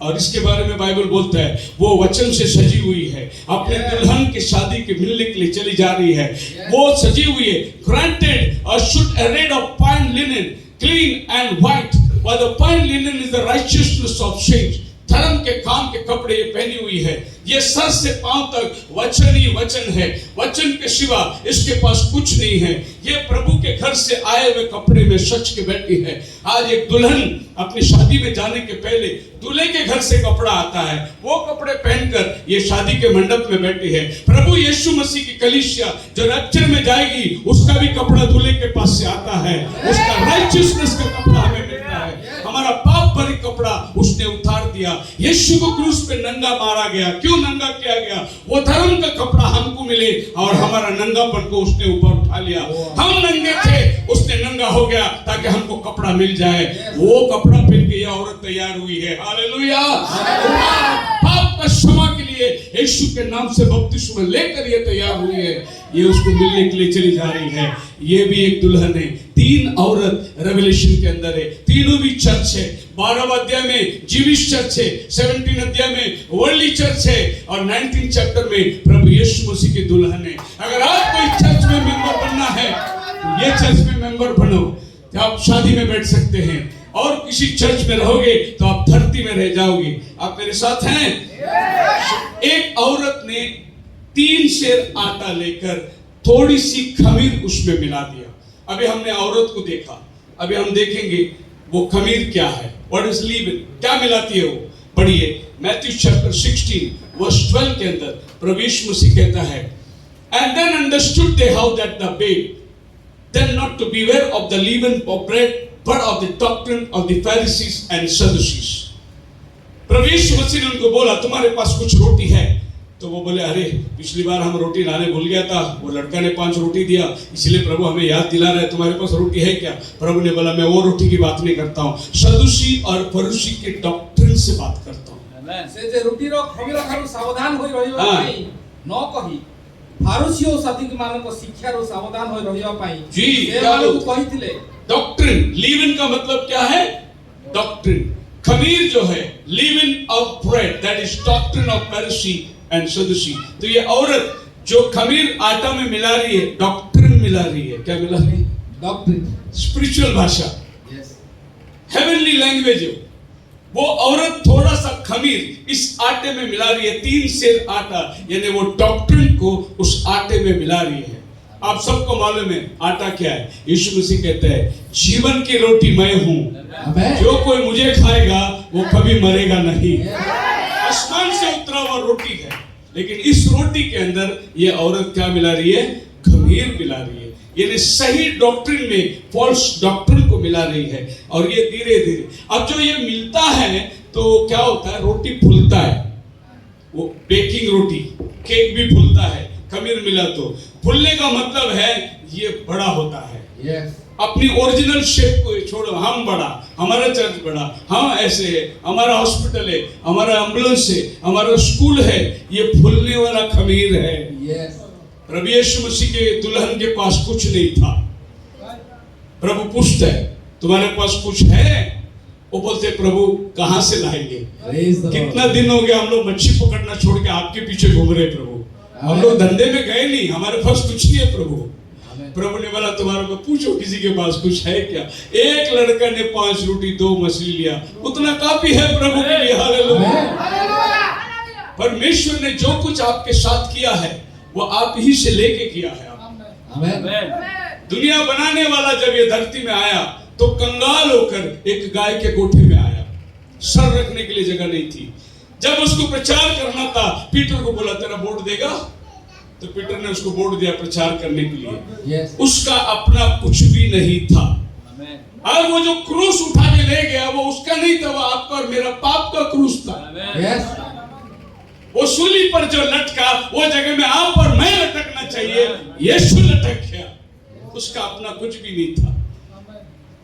और इसके बारे में बाइबल बोलता है वो वचन से सजी हुई है, अपने दुल्हन की शादी के मिलने के लिए चली जा रही है। वो सजी हुई है, ग्रांटेड और should arrayed of fine linen, clean and white, while the fine linen is the righteousness of saints। धर्म के काम के कपड़े ये पहनी हुई है। ये सर से पांव तक वचन ही वचन है, वचन के सिवा इसके पास कुछ नहीं है। ये प्रभु के घर से आए हुए कपड़े में सच के बैठी है। आज एक दुल्हन अपनी शादी में जाने के पहले दूल्हे के घर से कपड़ा आता है, वो कपड़े पहनकर ये शादी के मंडप में बैठी है। प्रभु यीशु मसीह की कलीसिया जो रैप्चर में जाएगी उसका भी कपड़ा दूल्हे के पास से आता है, उसका राइचियसनेस का कपड़ा हमें मिलता है। हमारा पाप भरी कपड़ा उसने उतार दिया। यीशु को क्रूस पे नंगा मारा गया। क्यों नंगा किया गया? वो धर्म का कपड़ा हमको मिले और हमारा नंगापन को उसने ऊपर उठा लिया। हम नंगे थे, उसने नंगा हो गया ताकि हमको कपड़ा मिल जाए। वो कपड़ा पहन के यह औरत तैयार हुई है। हालेलुया। पाप का क्षमा के लिए यीशु के नाम से बपतिस्मा लेकर ये तैयार हुई है। ये उसको मिलने के लिए चली जा रही है। ये भी एक दुल्हन है। 3 औरत रेवलेशन के अंदर है, तीनों भी चर्च है। 12 अध्याय में जीविश चर्च है, 17 अध्याय में वर्ल्डली चर्च है, और 19 चैप्टर में प्रभु यीशु मसीह की दुल्हन है। अगर आप कोई चर्च में मेंबर बनना है तो ये चर्च में मेंबर बनो। आप शादी में बैठ सकते हैं, और किसी चर्च में रहोगे तो आप धरती में रह जाओगे। आप मेरे साथ हैं? एक औरत ने 3 सेर आटा लेकर थोड़ी सी खमीर उसमें मिला दिया। अभी हमने औरत को देखा, अभी हम देखेंगे वो खमीर क्या है। What is leaven? क्या मिलाती है वो? पढ़िए मैथ्यू चैप्टर 16 वर्स 12 के अंदर प्रभु यीशु मसीह कहता है, and then understood they how that the babe then not to beware of the leaven of bread but of the doctrine of the Pharisees and Sadducees। प्रभु यीशु मसीह ने उनको बोला तुम्हारे पास कुछ रोटी है? तो वो बोले अरे पिछली बार हम रोटी लाने भूल गया था, वो लड़का ने 5 रोटी दिया, इसलिए प्रभु हमें याद दिला रहा है तुम्हारे पास रोटी है क्या? प्रभु ने बोला मैं वो रोटी की बात नहीं करता हूँ, सदुसी और फरीसी के डॉक्ट्रिन से बात करता हूँ। से जे रोटी रो खमीर खानु सावधान होई रहियो भाई न कही फारूसियो साथी मान को शिक्षा रो सावधान होई रहियो पाई जी से मानो को कहिथिले। डॉक्ट्रिन, लीवन का मतलब क्या है? डॉक्ट्रिन। खमीर जो है leaven of bread, that is doctrine of Pharisee and Sadducee. तो ये औरत जो खमीर आटा में मिला रही है, डॉक्ट्रिन मिला रही है। क्या मिला रही है? डॉक्ट्रिन, स्पिरिचुअल भाषा, यस, हेवनली लैंग्वेज है। वो औरत थोड़ा सा खमीर इस आटे में मिला रही है, 3 सेर आटा, यानी वो डॉक्ट्रिन को उस आटे में मिला रही है। आप सबको मालूम है आटा क्या है? यीशु मसीह कहते हैं जीवन की रोटी मैं हूं, जो कोई मुझे खाएगा वो कभी मरेगा नहीं। आसमान से उतरा हुआ रोटी है, लेकिन इस रोटी के अंदर ये औरत क्या मिला रही है? खमीर मिला रही है, यानी सही डॉक्ट्रिन में फॉल्स डॉक्ट्रिन को मिला रही है। और ये धीरे धीरे अब जो ये मिलता है तो क्या होता है? रोटी फूलता है। वो बेकिंग रोटी, केक भी फूलता है, खमीर मिला तो। फूलने का मतलब है ये बड़ा होता है। यस, अपनी ओरिजिनल शेप को छोड़ो। हम बड़ा, हमारा चर्च बड़ा, हम ऐसे है, हमारा हॉस्पिटल है, हमारा एम्बुलेंस है, हमारा स्कूल है, ये फूलने वाला खमीर है। यस, प्रभु यीशु मसीह के दुल्हन के पास कुछ नहीं था। प्रभु पूछते हैं तुम्हारे पास कुछ है? वो बोलते प्रभु कहां से लाएंगे? कितना दिन हो गया हम लोग मच्छी पकड़ना छोड़ के आपके पीछे घूम रहे प्रभु, हम लोग धंधे में गए नहीं, हमारे पास कुछ नहीं है प्रभु। प्रभु ने बोला तुम्हारे को पूछो किसी के पास कुछ है क्या? एक लड़का ने 5 रोटी 2 मछली लिया, उतना काफी है प्रभु के लिए। हालेलुया। परमेश्वर ने जो कुछ आपके साथ किया है वो आप ही से लेके किया है। आमेन। दुनिया बनाने वाला जब ये धरती में आया तो कंगाल होकर एक गाय के गोठे में आया, सर रखने के लिए जगह नहीं थी। जब उसको प्रचार करना था, पीटर को बोला तेरा वोट देगा? तो पीटर ने उसको वोट दिया प्रचार करने के लिए। yes. उसका अपना कुछ भी नहीं था। और वो जो क्रूस उठा के ले गया वो उसका नहीं था, वो आपका और मेरा पाप का क्रूस था। yes. वो सूली पर जो लटका वो जगह में आप और मैं लटकना चाहिए, यीशु लटक गया, उसका अपना कुछ भी नहीं था।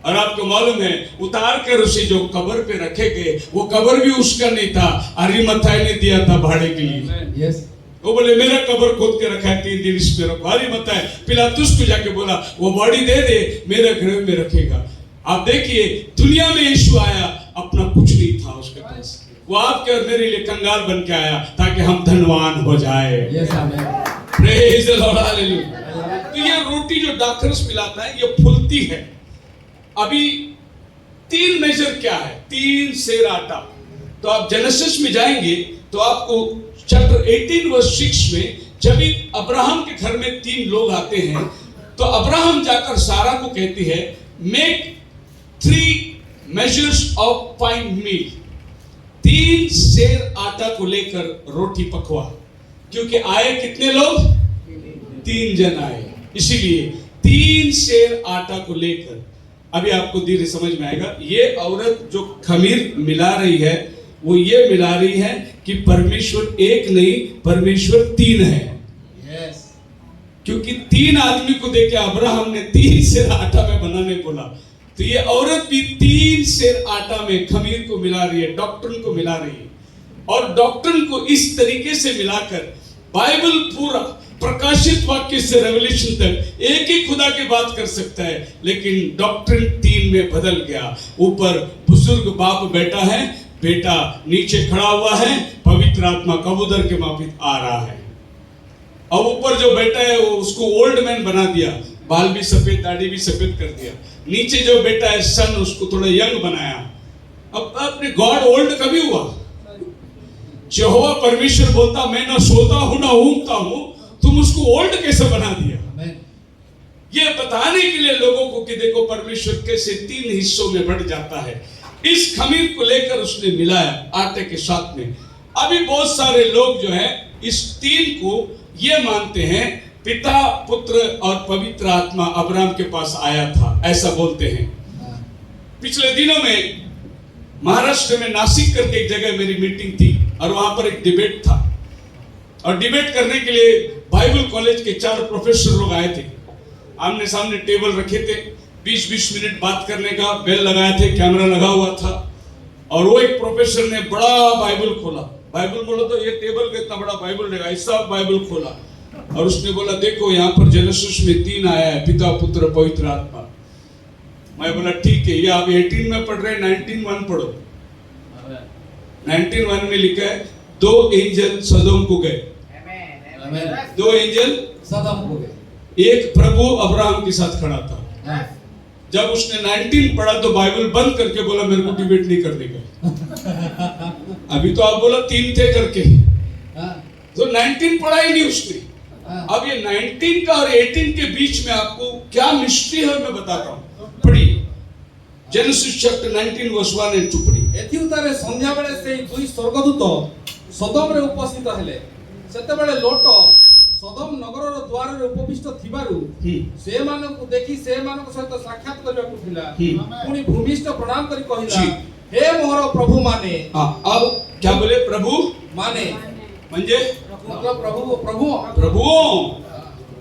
और आपको मालूम है उतार कर उसे जो कब्र पे रखे गए वो कब्र भी उसका नहीं था, अरिमथाई ने दिया था भाड़े के लिए। यस वो बोले मेरा कब्र खोद के रखा है 3 दिन इस पे रखो। अरिमथाई पिलातुस को जाके बोला वो बॉडी दे दे, मेरे गृह में रखेगा। आप देखिए दुनिया में यीशु आया, अपना कुछ नहीं था उसके पास, वो आपके और मेरे लिए कंगाल बन के आया ताकि हम धनवान हो जाए। Yes amen. Praise the Lord, hallelujah. तो ये रोटी जो दाखरस मिलाता है ये फूलती है। अभी 3 मेजर क्या है? 3 सेर आटा। तो आप जेनेसिस में जाएंगे तो आपको चैप्टर 18 वर्स 6 में जब अब्राहम के घर में 3 लोग आते हैं तो अब्राहम जाकर सारा को कहती है make 3 measures of fine meal, 3 सेर आटा को लेकर रोटी पकवा, क्योंकि आए कितने लोग? 3 जन आए, इसीलिए 3 सेर आटा को लेकर। अभी आपको धीरे समझ में आएगा। ये औरत जो खमीर मिला रही है वो ये मिला रही है कि परमेश्वर एक नहीं, परमेश्वर 3 है। यस क्योंकि 3 आदमी को देखे अब्राहम ने 3 सेर आटा में बनाने बोला, तो ये औरत भी 3 सेर आटा में खमीर को मिला रही है, डॉक्ट्रिन को मिला रही है। और डॉक्ट्रिन को इस तरीके से मिलाकर बाइबल पूरा प्रकाशित वाक्य से रेवलेशन तक एक ही खुदा की बात कर सकता है, लेकिन डॉक्ट्रिन 3 में बदल गया। ऊपर बुजुर्ग बाप बैठा है, बेटा नीचे खड़ा हुआ है, पवित्र आत्मा कबूतर के माफिक आ रहा है। और ऊपर जो बेटा है वो उसको ओल्ड मैन बना दिया, बाल भी सफेद, दाढ़ी भी सफेद कर दिया। नीचे जो बेटा है सन, उसको थोड़ा यंग बनाया। अब अपने गॉड ओल्ड कभी हुआ? यहोवा परमेश्वर बोलता मैं ना सोता हूं ना ऊँगता हूं, तुम उसको ओल्ड कैसे बना दिया? ये बताने के लिए लोगों को कि देखो परमेश्वर कैसे 3 हिस्सों में बढ़ जाता है। इस खमीर को लेकर उसने मिलाया आटे के साथ में। अभी बहुत सारे लोग जो है इस 3 को ये मानते हैं पिता, पुत्र और पवित्र आत्मा अब्राहम के पास आया था, ऐसा बोलते हैं। पिछले दिनों में महाराष्ट्र में नासिक करके एक जगह मेरी मीटिंग थी और वहां पर एक डिबेट था। और डिबेट करने के लिए बाइबल कॉलेज के 4 प्रोफेसर लोग आए थे। आमने सामने टेबल रखे थे, 20-20 मिनट बात करने का, बेल लगाए थे, कैमरा लगा हुआ था। और वो एक प्रोफेसर ने बड़ा बाइबल खोला, बाइबल बोला तो ये टेबल का इतना बड़ा बाइबल रहेगा, ऐसा बाइबल खोला और उसने बोला देखो यहाँ पर जेनेसिस में 3 आया है, पिता, पुत्र, पवित्र आत्मा। मैं बोला ठीक है, ये आप 18 में पढ़ रहे हैं, 19:1 पढ़ो। 19:1 में लिखा है 2 एंजल सदोम को गए। 2 एंजल सदोम को गए, एक प्रभु अब्राहम के साथ खड़ा था। जब उसने 19 पढ़ा तो बाइबल बंद करके बोला मेरे को डिबेट नहीं करने का। अभी तो आप बोला 3 थे करके, तो 19 पढ़ा ही नहीं उसने। अब ये 19 का और 18 के बीच में आपको क्या मिस्ट्री है मैं बताता हूँ। पढ़िए जेनेसिस चैप्टर 19 वर्स 1 and 2 पढ़िए। एथि उतारे संध्या बेले से 2 स्वर्गदूत सदोम रे उपस्थित हेले। सेते बेले लोट सदोम नगर रो द्वार रे उपविष्ट थिबारु से मानन को देखि से मानन सहित साक्षात करबा को थिला। पुनी भूमिष्ठ प्रणाम करी कहिला हे मोर प्रभु माने। अब क्या बोले? प्रभु माने म्हणजे मतलब प्रभु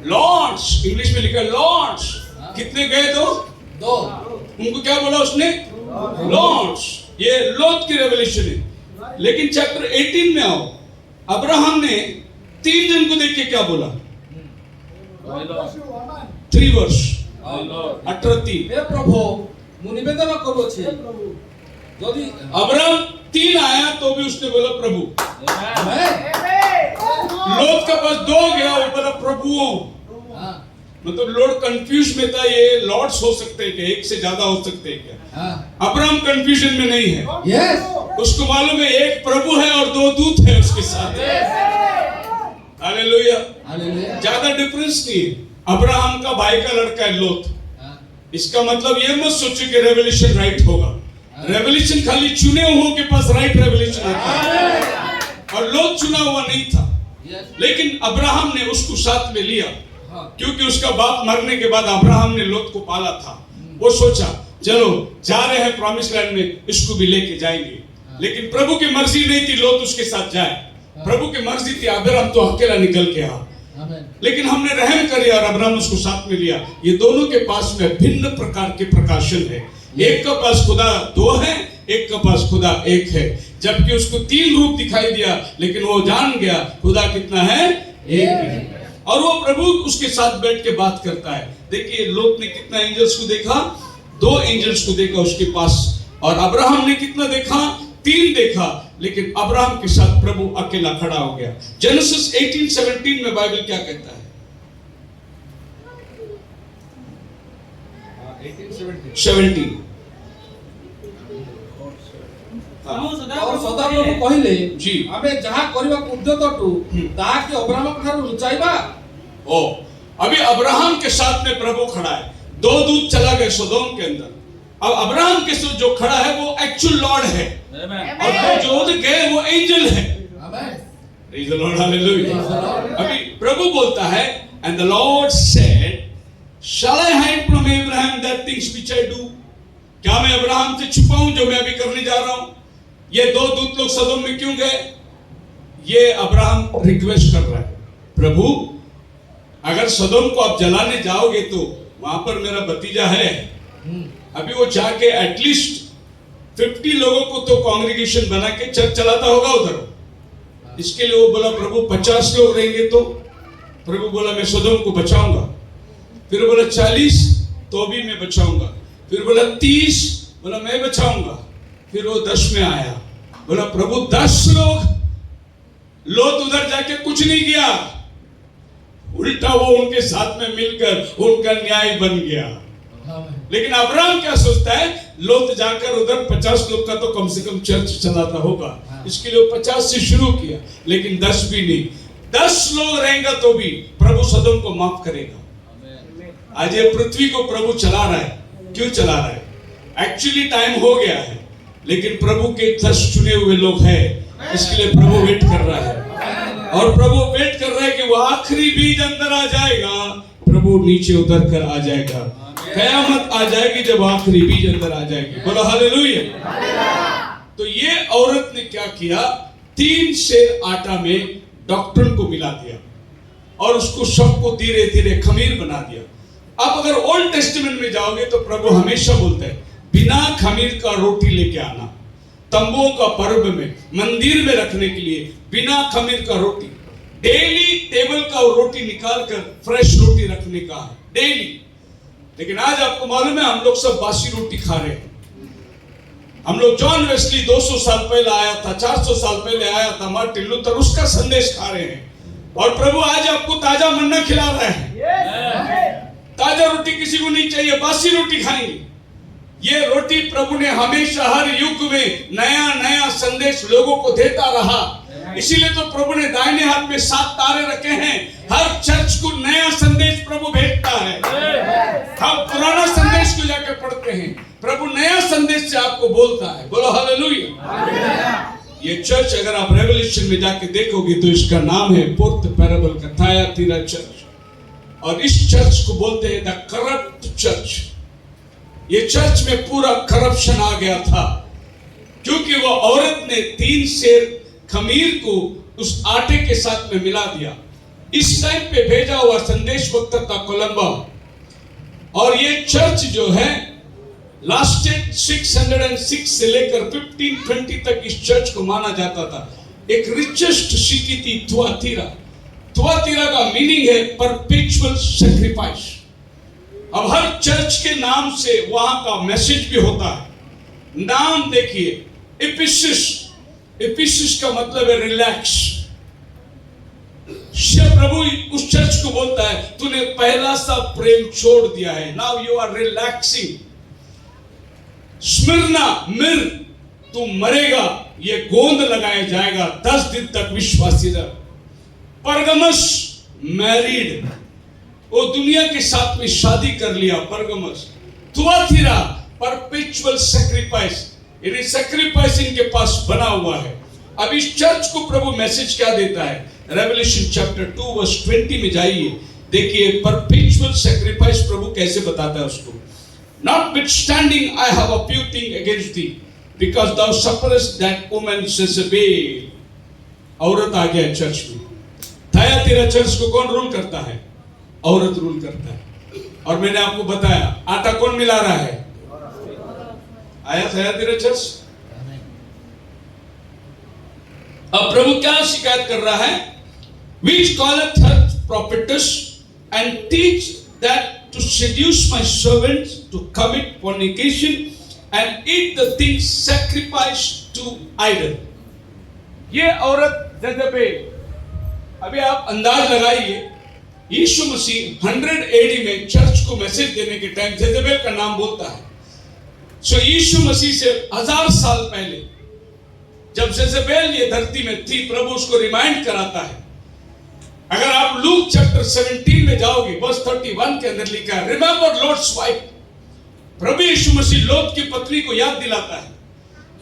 लॉर्ड्स, इंग्लिश में लिखा लॉर्ड्स। कितने गए? 2। उनको क्या बोला उसने? लॉर्ड्स। ये लोथ की रेवलेशन है। लेकिन चैप्टर 18 में आओ, अब्राहम ने 3 जन को देख के क्या बोला? 3 वर्ष 18:3। हे प्रभु मु निवेदन करूछि यदि अब्राहम 3 आया तो भी उसने बोला प्रभु। लोथ के पास 2 गया, वो बोला प्रभुओं। मतलब लॉर्ड कंफ्यूज में था, ये लॉर्ड्स हो सकते हैं क्या? एक से ज्यादा हो सकते हैं क्या? अब्राहम कंफ्यूजन में नहीं है। यस उसको मालूम है एक प्रभु है और 2 दूत है उसके साथ। हालेलुया। ज्यादा डिफरेंस नहीं है। अब्राहम का भाई का लड़का है लोथ। इसका मतलब ये मत सोचो कि रेवलेशन राइट होगा। रेवलेशन खाली चुने हुओं के पास राइट रेवलेशन आता है, और लोथ चुना हुआ नहीं था। लेकिन अब्राहम ने उसको साथ में लिया, क्योंकि उसका बाप मरने के बाद अब्राहम ने लोथ को पाला था। वो सोचा चलो जा रहे हैं प्रॉमिस लैंड में, इसको भी लेके जाएंगे। लेकिन प्रभु की मर्जी नहीं थी लोथ उसके साथ जाए। प्रभु की मर्जी थी अब्राहम तो अकेला निकल के आ। आमेन। लेकिन हमने रहम कर लिया और अब्राहम उसको साथ में लिया। ये दोनों के पास में भिन्न प्रकार के प्रकाशन है। एक के पास खुदा दो है, एक के पास खुदा एक है। जबकि उसको तीन रूप दिखाई दिया, लेकिन वो जान गया खुदा कितना है, एक है। और वो प्रभु उसके साथ बैठ के बात करता है। देखिए लोट ने कितना एंजल्स को देखा, 2 एंजल्स को देखा उसके पास, और अब्राहम ने कितना देखा, 3 देखा। लेकिन अब्राहम के साथ प्रभु अकेला खड़ा हो गया। जेनेसिस 18:17 में बाइबल क्या कहता है? 17 और सदाप्रभु कहिले जी आमे जहा करबा उद्यतटु ताकि अब्राहम ठारू लुचाइबा। ओ अभी अब्राहम के साथ में प्रभु खड़ा है। 2 दूत चला गए सोदोम के अंदर। अब अब्राहम के साथ जो खड़ा है वो एक्चुअल लॉर्ड है, और जो गए वो एंजल है। Praise the Lord, hallelujah. अभी प्रभु बोलता है, and the Lord said, shall I hide from Abraham that things which I do? क्या मैं अब्राहम से छुपाऊं जो मैं अभी करने जा रहा हूं? ये 2 दूत लोग सदोम में क्यों गए? ये अब्राहम रिक्वेस्ट कर रहा है, प्रभु अगर सदोम को आप जलाने जाओगे तो वहां पर मेरा भतीजा है। अभी वो जाके एटलीस्ट 50 लोगों को तो कांग्रेगेशन बना के चर्च चलाता होगा उधर। इसके लिए वो बोला, प्रभु 50 लोग रहेंगे तो? प्रभु बोला, मैं सदोम को बचाऊंगा। फिर बोला 40, तो भी मैं बचाऊंगा। फिर बोला 30, बोला मैं बचाऊंगा। फिर वो 10 में आया, बोला प्रभु 10 लोग। लोत उधर जाके कुछ नहीं किया, उल्टा वो उनके साथ में मिलकर उनका न्याय बन गया। लेकिन अब्राहम क्या सोचता है, लोत जाकर उधर 50 लोग का तो कम से कम चर्च चलाता होगा, इसके लिए 50 से शुरू किया। लेकिन 10 भी नहीं, 10 लोग रहेंगे तो भी प्रभु सदोम को माफ करेगा। आज ये पृथ्वी को प्रभु चला रहा है। क्यों चला रहा है? एक्चुअली टाइम हो गया है, लेकिन प्रभु के 10 चुने हुए लोग हैं, इसके लिए प्रभु वेट कर रहा है। और प्रभु वेट कर रहा है कि वो आखिरी बीज अंदर आ जाएगा, प्रभु नीचे उतर कर आ जाएगा। कयामत आ जाएगी जब आखिरी बीज अंदर आ जाएगी। बोलो हालेलुया। तो ये औरत ने क्या किया, 3 सेर आटा में डॉक्ट्रिन को मिला दिया और उसको सबको धीरे धीरे खमीर बना दिया। अब अगर ओल्ड टेस्टामेंट में जाओगे तो प्रभु हमेशा बोलता है, बिना खमीर का रोटी लेके आना। तंबुओं का पर्व में मंदिर में रखने के लिए बिना खमीर का रोटी, डेली टेबल का रोटी निकाल कर फ्रेश रोटी रखने का है, डेली। लेकिन आज आपको मालूम है, हम लोग सब बासी रोटी खा रहे हैं। हम लोग जॉन वेस्ली 200 साल पहले आया था, 400 साल पहले आया था, मार्टिन लूथर, उसका संदेश खा रहे हैं। और प्रभु आज आपको ताजा मन्ना खिला रहा है। ताजा रोटी किसी को नहीं चाहिए, बासी रोटी खाएंगे। ये रोटी प्रभु ने हमेशा हर युग में नया नया संदेश लोगों को देता रहा। इसीलिए तो प्रभु ने दाहिने हाथ में 7 तारे रखे हैं। हर चर्च को नया संदेश प्रभु भेजता है। हम पुराना संदेश को जाके पढ़ते हैं, प्रभु नया संदेश से आपको बोलता है। बोलो हालेलुया। ये चर्च अगर आप रेवल्यूशन में जाके देखोगे तो इसका नाम है फोर्थ पैराबल का थुआतीरा चर्च, और इस चर्च को बोलते हैं द करप्ट चर्च। ये चर्च में पूरा करप्शन आ गया था, क्योंकि वो औरत ने 3 सेर खमीर को उस आटे के साथ में मिला दिया। इस टाइम पे भेजा हुआ संदेश वक्त था कोलंबो, और ये चर्च जो है लास्टेड 606 से लेकर 1520 तक इस चर्च को माना जाता था। एक रिचेस्ट सिटी थी थुआतीरा। थुआतीरा का मीनिंग है परपेचुअल सैक्रिफाइस। अब हर चर्च के नाम से वहां का मैसेज भी होता है। नाम देखिए, एफिसस। एफिसस का मतलब है रिलैक्स। प्रभु उस चर्च को बोलता है, तूने पहला सा प्रेम छोड़ दिया है, नाउ यू आर रिलैक्सिंग। स्मिरना, मिर, तू मरेगा, ये गोंद लगाया जाएगा 10 दिन तक, विश्वासी रह। परगमस, मैरिड, वो दुनिया के साथ में शादी कर लिया, परगमस। थुआतीरा, परपेचुअल सैक्रिफाइस, यानी सैक्रिफाइस इनके पास बना हुआ है। अब इस चर्च को प्रभु मैसेज क्या देता है? रेवलेशन चैप्टर 2 वर्स 20 में जाइए, देखिए परपेचुअल सैक्रिफाइस प्रभु कैसे बताता है उसको। Notwithstanding, I have a few things against thee, because thou sufferest that woman Jezebel। औरत आ गया चर्च में, थयातीरा चर्च को कौन रूल करता है? औरत रूल करता है। और मैंने आपको बताया आटा कौन मिला रहा है? आया थयातीरा चर्च। अब प्रभु क्या शिकायत कर रहा है? Which calleth her prophetess and teach that to seduce my servants to commit fornication and eat the things sacrificed to idol. ये औरत जेज़ेबेल, अभी आप अंदाज लगाइए, यीशु मसीह 100 AD में चर्च को मैसेज देने के टाइम जेज़ेबेल का नाम बोलता है। सो यीशु मसीह से 1000 साल पहले जब जेज़ेबेल ये धरती में थी, प्रभु उसको रिमाइंड कराता है। अगर आप लूक चैप्टर 17 में जाओगे, वर्स 31 के अंदर लिखा है, रिमेंबर लॉर्ड्स वाइफ। प्रभु यीशु मसीह लोत की पत्नी को याद दिलाता है।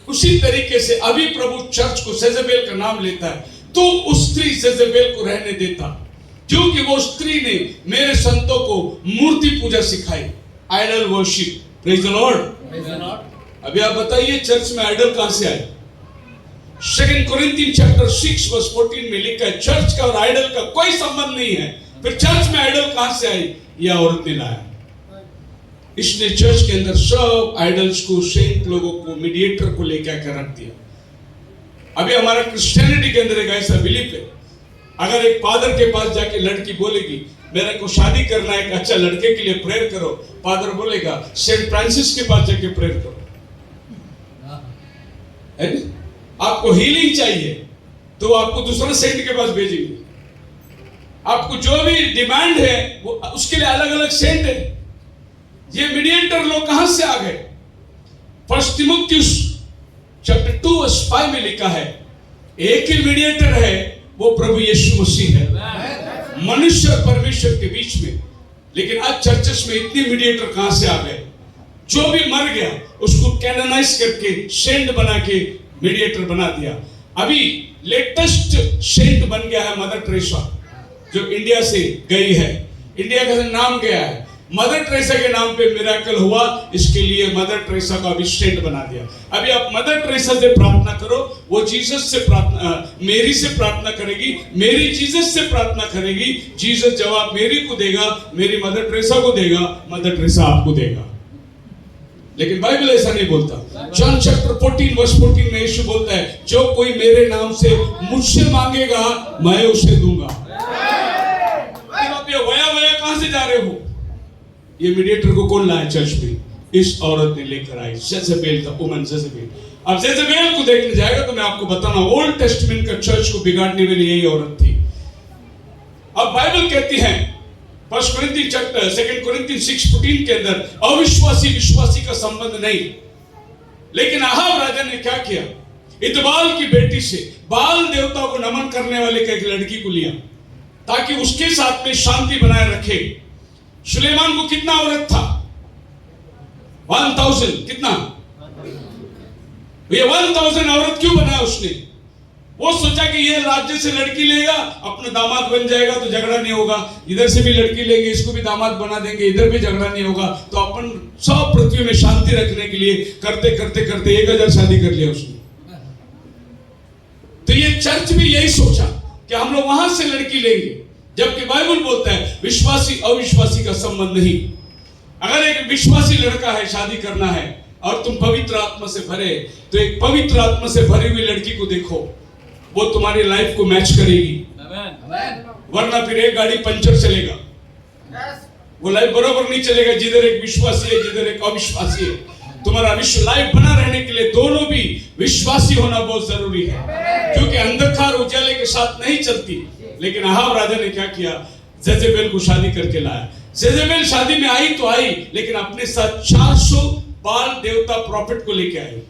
उसी तरीके से अभी प्रभु चर्च को जेज़ेबेल का नाम लेता है, तो उस स्त्री जेज़ेबेल को रहने देता, क्योंकि वो स्त्री ने मेरे संतों को मूर्ति पूजा सिखाई, idol worship. Praise the Lord. अभी आप बताइए चर्च में आइडल कहां से आए? 2 कोरिन्थियंस चैप्टर 6 वर्स 14 में लिखा है चर्च का और आइडल का कोई संबंध नहीं है। फिर चर्च में आइडल कहां से आई? यह औरत ने लाया। इसने चर्च के अंदर सब आइडल्स को, सेंट लोगों को, मीडिएटर को लेकर आकर रख दिया। अभी हमारा क्रिश्चियनिटी के अंदर एक ऐसा बिलीफ है, अगर एक फादर के पास जाके लड़की बोलेगी मेरे को शादी करना है, एक अच्छा लड़के के लिए प्रेयर करो, फादर बोलेगा सेंट फ्रांसिस के पास जाके प्रेयर करो। आपको हीलिंग चाहिए तो आपको दूसरा सेंट के पास भेजेंगे। आपको जो भी डिमांड है वो उसके लिए अलग अलग सेंट है। ये मीडिएटर लोग कहां से आ गए? फर्स्ट तिमुथियुस चैप्टर 2 वर्स 5 में लिखा है एक ही मीडिएटर है, वो प्रभु यीशु मसीह है, मनुष्य और परमेश्वर के बीच में। लेकिन आज चर्चेस में इतने मीडिएटर कहां से आ गए? जो भी मर गया उसको कैनोनाइज करके सेंट बना के मीडिएटर बना दिया। अभी लेटेस्ट सेंट बन गया है मदर टेरेसा, जो इंडिया से गई है। इंडिया का नाम गया है, मदर टेरेसा के नाम पे मिरेकल हुआ, इसके लिए मदर टेरेसा का अभी सेंट बना दिया। अभी आप मदर टेरेसा से प्रार्थना करो, वो जीसस से प्रार्थना, मेरी से प्रार्थना करेगी, मेरी जीसस से प्रार्थना करेगी, जीसस जवाब मेरी को देगा, मेरी मदर टेरेसा को देगा, मदर टेरेसा आपको देगा। लेकिन बाइबल ऐसा नहीं बोलता। जॉन चैप्टर 14 वर्स 14 में यीशु बोलता है जो कोई मेरे नाम से मुझसे मांगेगा मैं उसे दूंगा। आप ये वया वया कहां से जा रहे हो? ये मीडिएटर को कौन लाया चर्च में? इस औरत ने लेकर आई, जेज़ेबेल, द वुमन जेज़ेबेल। अब जेज़ेबेल को देखने जाएगा तो मैं आपको बताना, ओल्ड टेस्टमेंट का चर्च को बिगाड़ने वाली यही औरत थी। अब बाइबल कहती है फर्स्ट कोरिन्थियंस चैप्टर 2 कोरिन्थियंस 6:14 के अंदर अविश्वासी विश्वासी का संबंध नहीं। लेकिन अहाब राजा ने क्या किया? इतबाल की बेटी से बाल देवता को नमन करने वाले एक लड़की को लिया ताकि उसके साथ में शांति बनाए रखे। सुलेमान को कितना औरत था? 1000। कितना? ये 1000 औरत क्यों बनाया उसने? वो सोचा कि ये राज्य से लड़की लेगा, अपना दामाद बन जाएगा तो झगड़ा नहीं होगा, इधर से भी लड़की लेंगे, इसको भी दामाद बना देंगे, इधर भी झगड़ा नहीं होगा, तो अपन सब पृथ्वी में शांति रखने के लिए करते करते करते 1000 शादी कर लिया उसने। तो ये चर्च भी यही सोचा कि हम लोग वहां से लड़की लेंगे, जबकि बाइबल बोलता है विश्वासी अविश्वासी का संबंध नहीं। अगर एक विश्वासी लड़का है, शादी करना है और तुम पवित्र आत्मा से भरे, तो एक पवित्र आत्मा से भरी हुई लड़की को देखो, वो तुम्हारी लाइफ को मैच करेगी। वरना फिर एक गाड़ी पंचर चलेगा, वो लाइफ बरोबर नहीं चलेगा। जिधर एक विश्वासी है, जिधर एक अविश्वासी है, तुम्हारा विश्व लाइफ बना रहने के लिए दोनों भी विश्वासी होना बहुत जरूरी है, क्योंकि अंधकार उजाले के साथ नहीं चलती। लेकिन अहाब राजा ने क्या किया? जेज़ेबेल को शादी करके लाया। जेज़ेबेल शादी में आई तो आई, लेकिन अपने साथ 400 बाल देवता प्रॉफिट को लेके आई,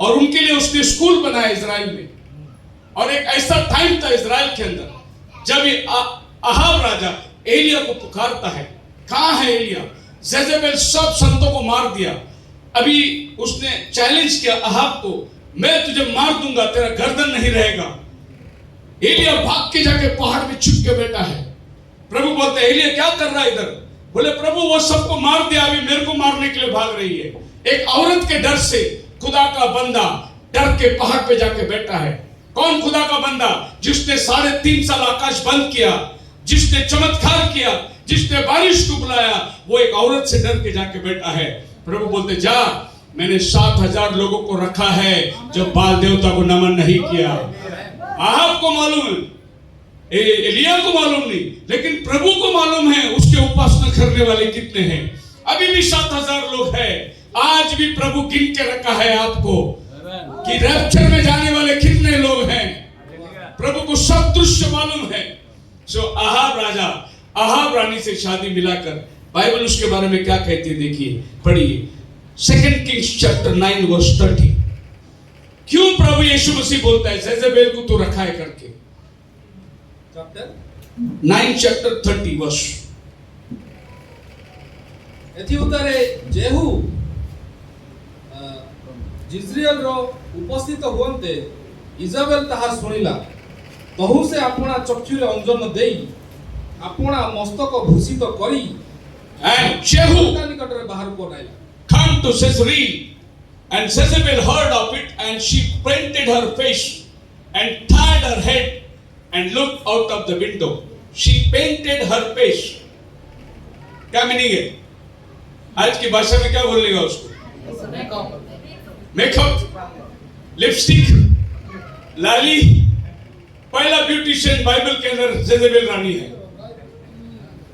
और उनके लिए उसने स्कूल बनाया इजराइल में। और एक ऐसा टाइम था इजराइल के अंदर जब ये अहाब राजा एलिया को पुकारता है, कहां है एलिया? जेज़ेबेल सब संतों को मार दिया। अभी उसने चैलेंज किया अहाब को, मैं तुझे मार दूंगा, तेरा गर्दन नहीं रहेगा। एलिया भाग के जाके पहाड़ में छुप के बैठा है। प्रभु बोलते एलिया क्या कर रहा है इधर? बोले प्रभु वो सबको मार दिया, अभी मेरे को मारने के लिए भाग रही है। एक औरत के डर से खुदा का बंदा डर के पहाड़ पे जाके बैठा है। कौन खुदा का बंदा? जिसने 3.5 साल आकाश बंद किया, जिसने चमत्कार किया, जिसने बारिश को बुलाया, वो एक औरत से डर के जाके बैठा है। प्रभु बोलते जा, मैंने 7,000 लोगों को रखा है जो बाल देवता को नमन नहीं किया। आपको मालूम है, एलिया को मालूम नहीं, लेकिन प्रभु को मालूम है उसके उपासना करने वाले कितने हैं। अभी भी 7,000 लोग हैं। आज भी प्रभु गिन के रखा है आपको कि रैप्चर में जाने वाले कितने लोग हैं। प्रभु को सब दृश्य मालूम है। सो अहाब राजा अहाब रानी से शादी मिलाकर बाइबल उसके बारे में क्या कहती है, देखिए, पढ़िए 2 किंग्स चैप्टर 9 वर्स 30। क्यों प्रभु यीशु मसीह बोलता है जेजेबेल को तो रखा है करके? Chapter 9 chapter 30 verse. एथि उतारे जेहू जिज्रियल रो उपस्थित हुअन्ते इजाबेल ताहा सुनिला, तहु से अपना चक्षुरे अंजन देई अपना मस्तक भूषित करी And Jehu निकट रे बाहर को Naila. come to Caesarea, and Jezebel heard of it, and she painted her face and tied her head and looked out of the window. She painted her face. क्या मीनिंग है? आज की भाषा में क्या बोलेगा उसको? मेकअप, लिपस्टिक, लाली। पहला ब्यूटिशियन बाइबल के अंदर जेजेबेल रानी है।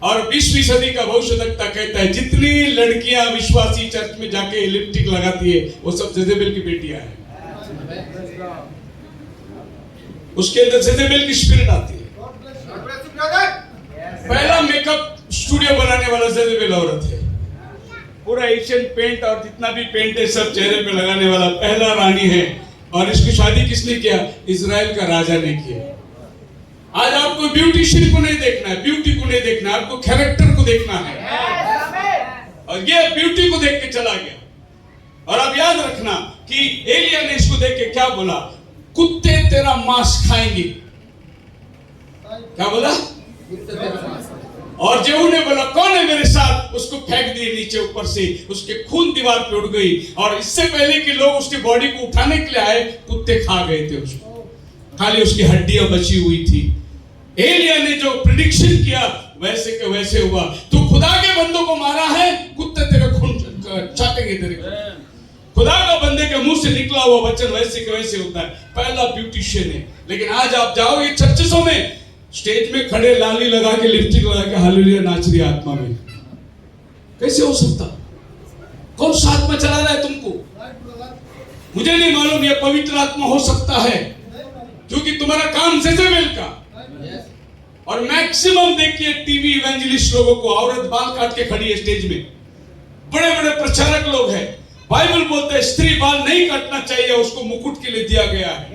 और 20वीं सदी का भविष्यवक्ता कहता है जितनी लड़कियां विश्वासी चर्च में जाके लिपस्टिक लगाती है वो सब जेजेबेल की बेटियां हैं। उसके अंदर जेजेबेल की स्पिरिट आती है। पहला मेकअप स्टूडियो बनाने वाला जेजेबेल औरत है। पूरा एशियन पेंट और जितना भी पेंट है सब चेहरे पे लगाने वाला पहला रानी है। और इसकी शादी किसने किया? इजराइल का राजा ने किया। आज आपको ब्यूटिशियन को नहीं देखना है, ब्यूटी को नहीं देखना है, आपको कैरेक्टर को देखना है। और ये ब्यूटी को देख के चला गया। और अब याद रखना कि एलिया ने इसको देख के क्या बोला? कुत्ते तेरा मांस खाएंगे। क्या बोला? और जेहू ने बोला कौन है मेरे साथ? उसको फेंक दिए नीचे ऊपर से, उसके खून दीवार पे उड़ गई। और इससे पहले कि लोग उसकी बॉडी को उठाने के लिए आए, कुत्ते खा गए थे उसको, खाली उसकी हड्डियां बची हुई थी। एलिया ने जो प्रेडिक्शन किया वैसे के वैसे हुआ। तू खुदा के बंदों को मारा है, कुत्ते तेरे खून चाटेंगे तेरे को। खुदा का बंदे के मुंह से निकला हुआ वचन वैसे के वैसे होता है। पहला ब्यूटिशियन है। लेकिन आज आप जाओगे चर्चों में, स्टेज में खड़े लाली लगा के लिपस्टिक लगा के हालेलुया नाच रही आत्मा में। कैसे हो सकता? कौन सा आत्मा चला रहा है तुमको? मुझे नहीं मालूम। ये पवित्र आत्मा हो सकता है क्योंकि तुम्हारा काम जेजेबेल का। और मैक्सिमम देखिए टीवी इवेंजलिस्ट लोगों को औरत बाल काट के खड़ी है स्टेज में। बड़े बड़े प्रचारक लोग हैं। बाइबल बोलते है स्त्री बाल नहीं काटना चाहिए, उसको मुकुट के लिए दिया गया है।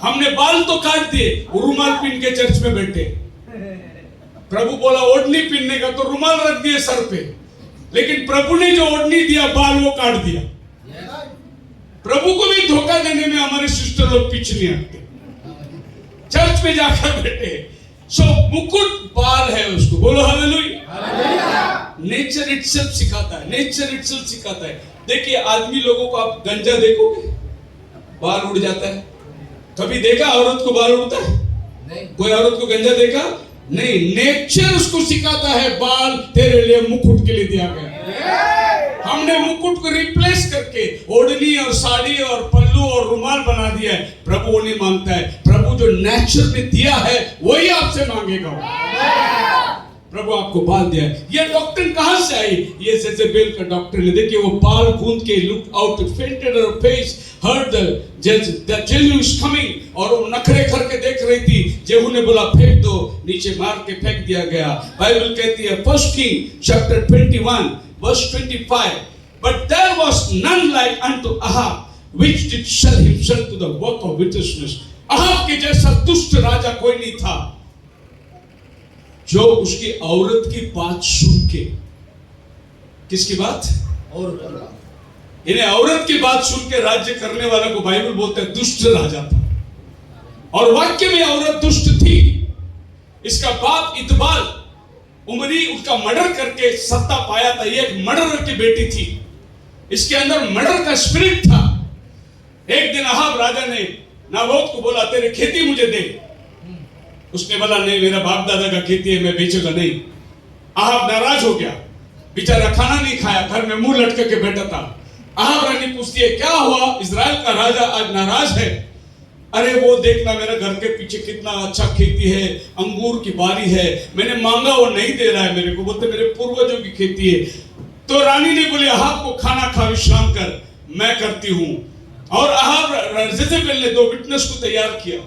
हमने बाल तो काट दिए, रुमाल पहन के चर्च में बैठे। प्रभु बोला ओढ़नी पहनने का, तो रुमाल रख दिए सर पे। लेकिन प्रभु ने जो ओढ़नी दिया, बाल वो काट दिया। प्रभु को भी धोखा देने में हमारे सिस्टर लोग पीछे नहीं हटते। चर्च में जाकर बैठे। सो मुकुट बाल है उसको। बोलो हालेलुया। नेचर इटसेल्फ सिखाता है, नेचर इटसेल्फ सिखाता है। देखिए आदमी लोगों को आप गंजा देखोगे, बाल उड़ जाता है। कभी देखा औरत को बाल उड़ता है? नहीं। कोई औरत को गंजा देखा? नहीं। नेचर उसको सिखाता है बाल तेरे लिए मुकुट के लिए दिया गया। हमने मुकुट को रिप्लेस करके ओढ़नी और साड़ी और पल्लू और रुमाल बना दिया है। प्रभु वो नहीं मांगता है। प्रभु जो नेचर में दिया है वही आपसे मांगेगा। प्रभु आपको बाल दिया है। ये डॉक्ट्रिन कहां से आई? ये जेजेबेल का डॉक्ट्रिन है। देखिए वो बाल गूंथ के look out painted her face, heard the Jehu is coming. और वो नखरे करके देख रही थी। जेहू ने बोला फेंक दो, नीचे मार के फेंक दिया गया। बाइबल कहती है 1 king chapter 21 verse 25, but there was none like unto Ahab, which did sell himself to the work of wickedness. Ahab के जैसा दुष्ट राजा कोई नहीं था जो उसकी औरत की बात सुन के। किसकी बात? इन्हें औरत की बात सुन के राज्य करने वाला को बाइबल बोलता है दुष्ट राजा था। और वाक्य में औरत दुष्ट थी। इसका बाप इतबाल उमरी उसका मर्डर करके सत्ता पाया था। ये एक मर्डर की बेटी थी। इसके अंदर मर्डर का स्पिरिट था। एक दिन अहाब राजा ने नाबोत को बोला तेरे खेती मुझे दे। उसने बोला नहीं, मेरा बाप दादा का खेती है, मैं बेचूंगा नहीं। अहाब नाराज हो गया, बेचारा खाना नहीं खाया, घर में मुंह लटके के बैठा था। अहाब रानी पूछती है क्या हुआ, इजराइल का राजा आज नाराज है? अरे वो देखना, मेरे घर के पीछे कितना अच्छा खेती है, अंगूर की बारी है, मैंने मांगा वो नहीं दे रहा है मेरे को, बोलते मेरे पूर्वजों की खेती है। तो रानी ने बोली अहाब को खाना खा, विश्राम कर, मैं करती हूँ। और अहाब जेजेबेल ने 2 विटनेस को तैयार किया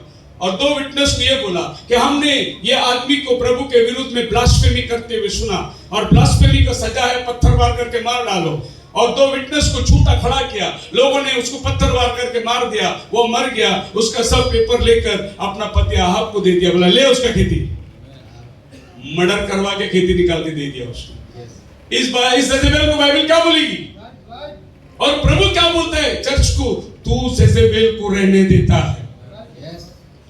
और 2 विटनेस को ये बोला कि हमने ये आदमी को प्रभु के विरुद्ध में ब्लास्फेमी करते हुए सुना और ब्लास्फेमी का सजा है पत्थर मार करके मार डालो। और 2 विटनेस को झूठा खड़ा किया, लोगों ने उसको पत्थर मार करके मार दिया, वो मर गया। उसका सब पेपर लेकर अपना पति अहाब को दे दिया, बोला ले उसका खेती, मर्डर करवा के खेती निकाल के दे दिया उसको। इस जेजेबेल को बाइबल क्या बोलेगी? और प्रभु क्या बोलता है चर्च को? तू जेजेबेल को रहने देता है।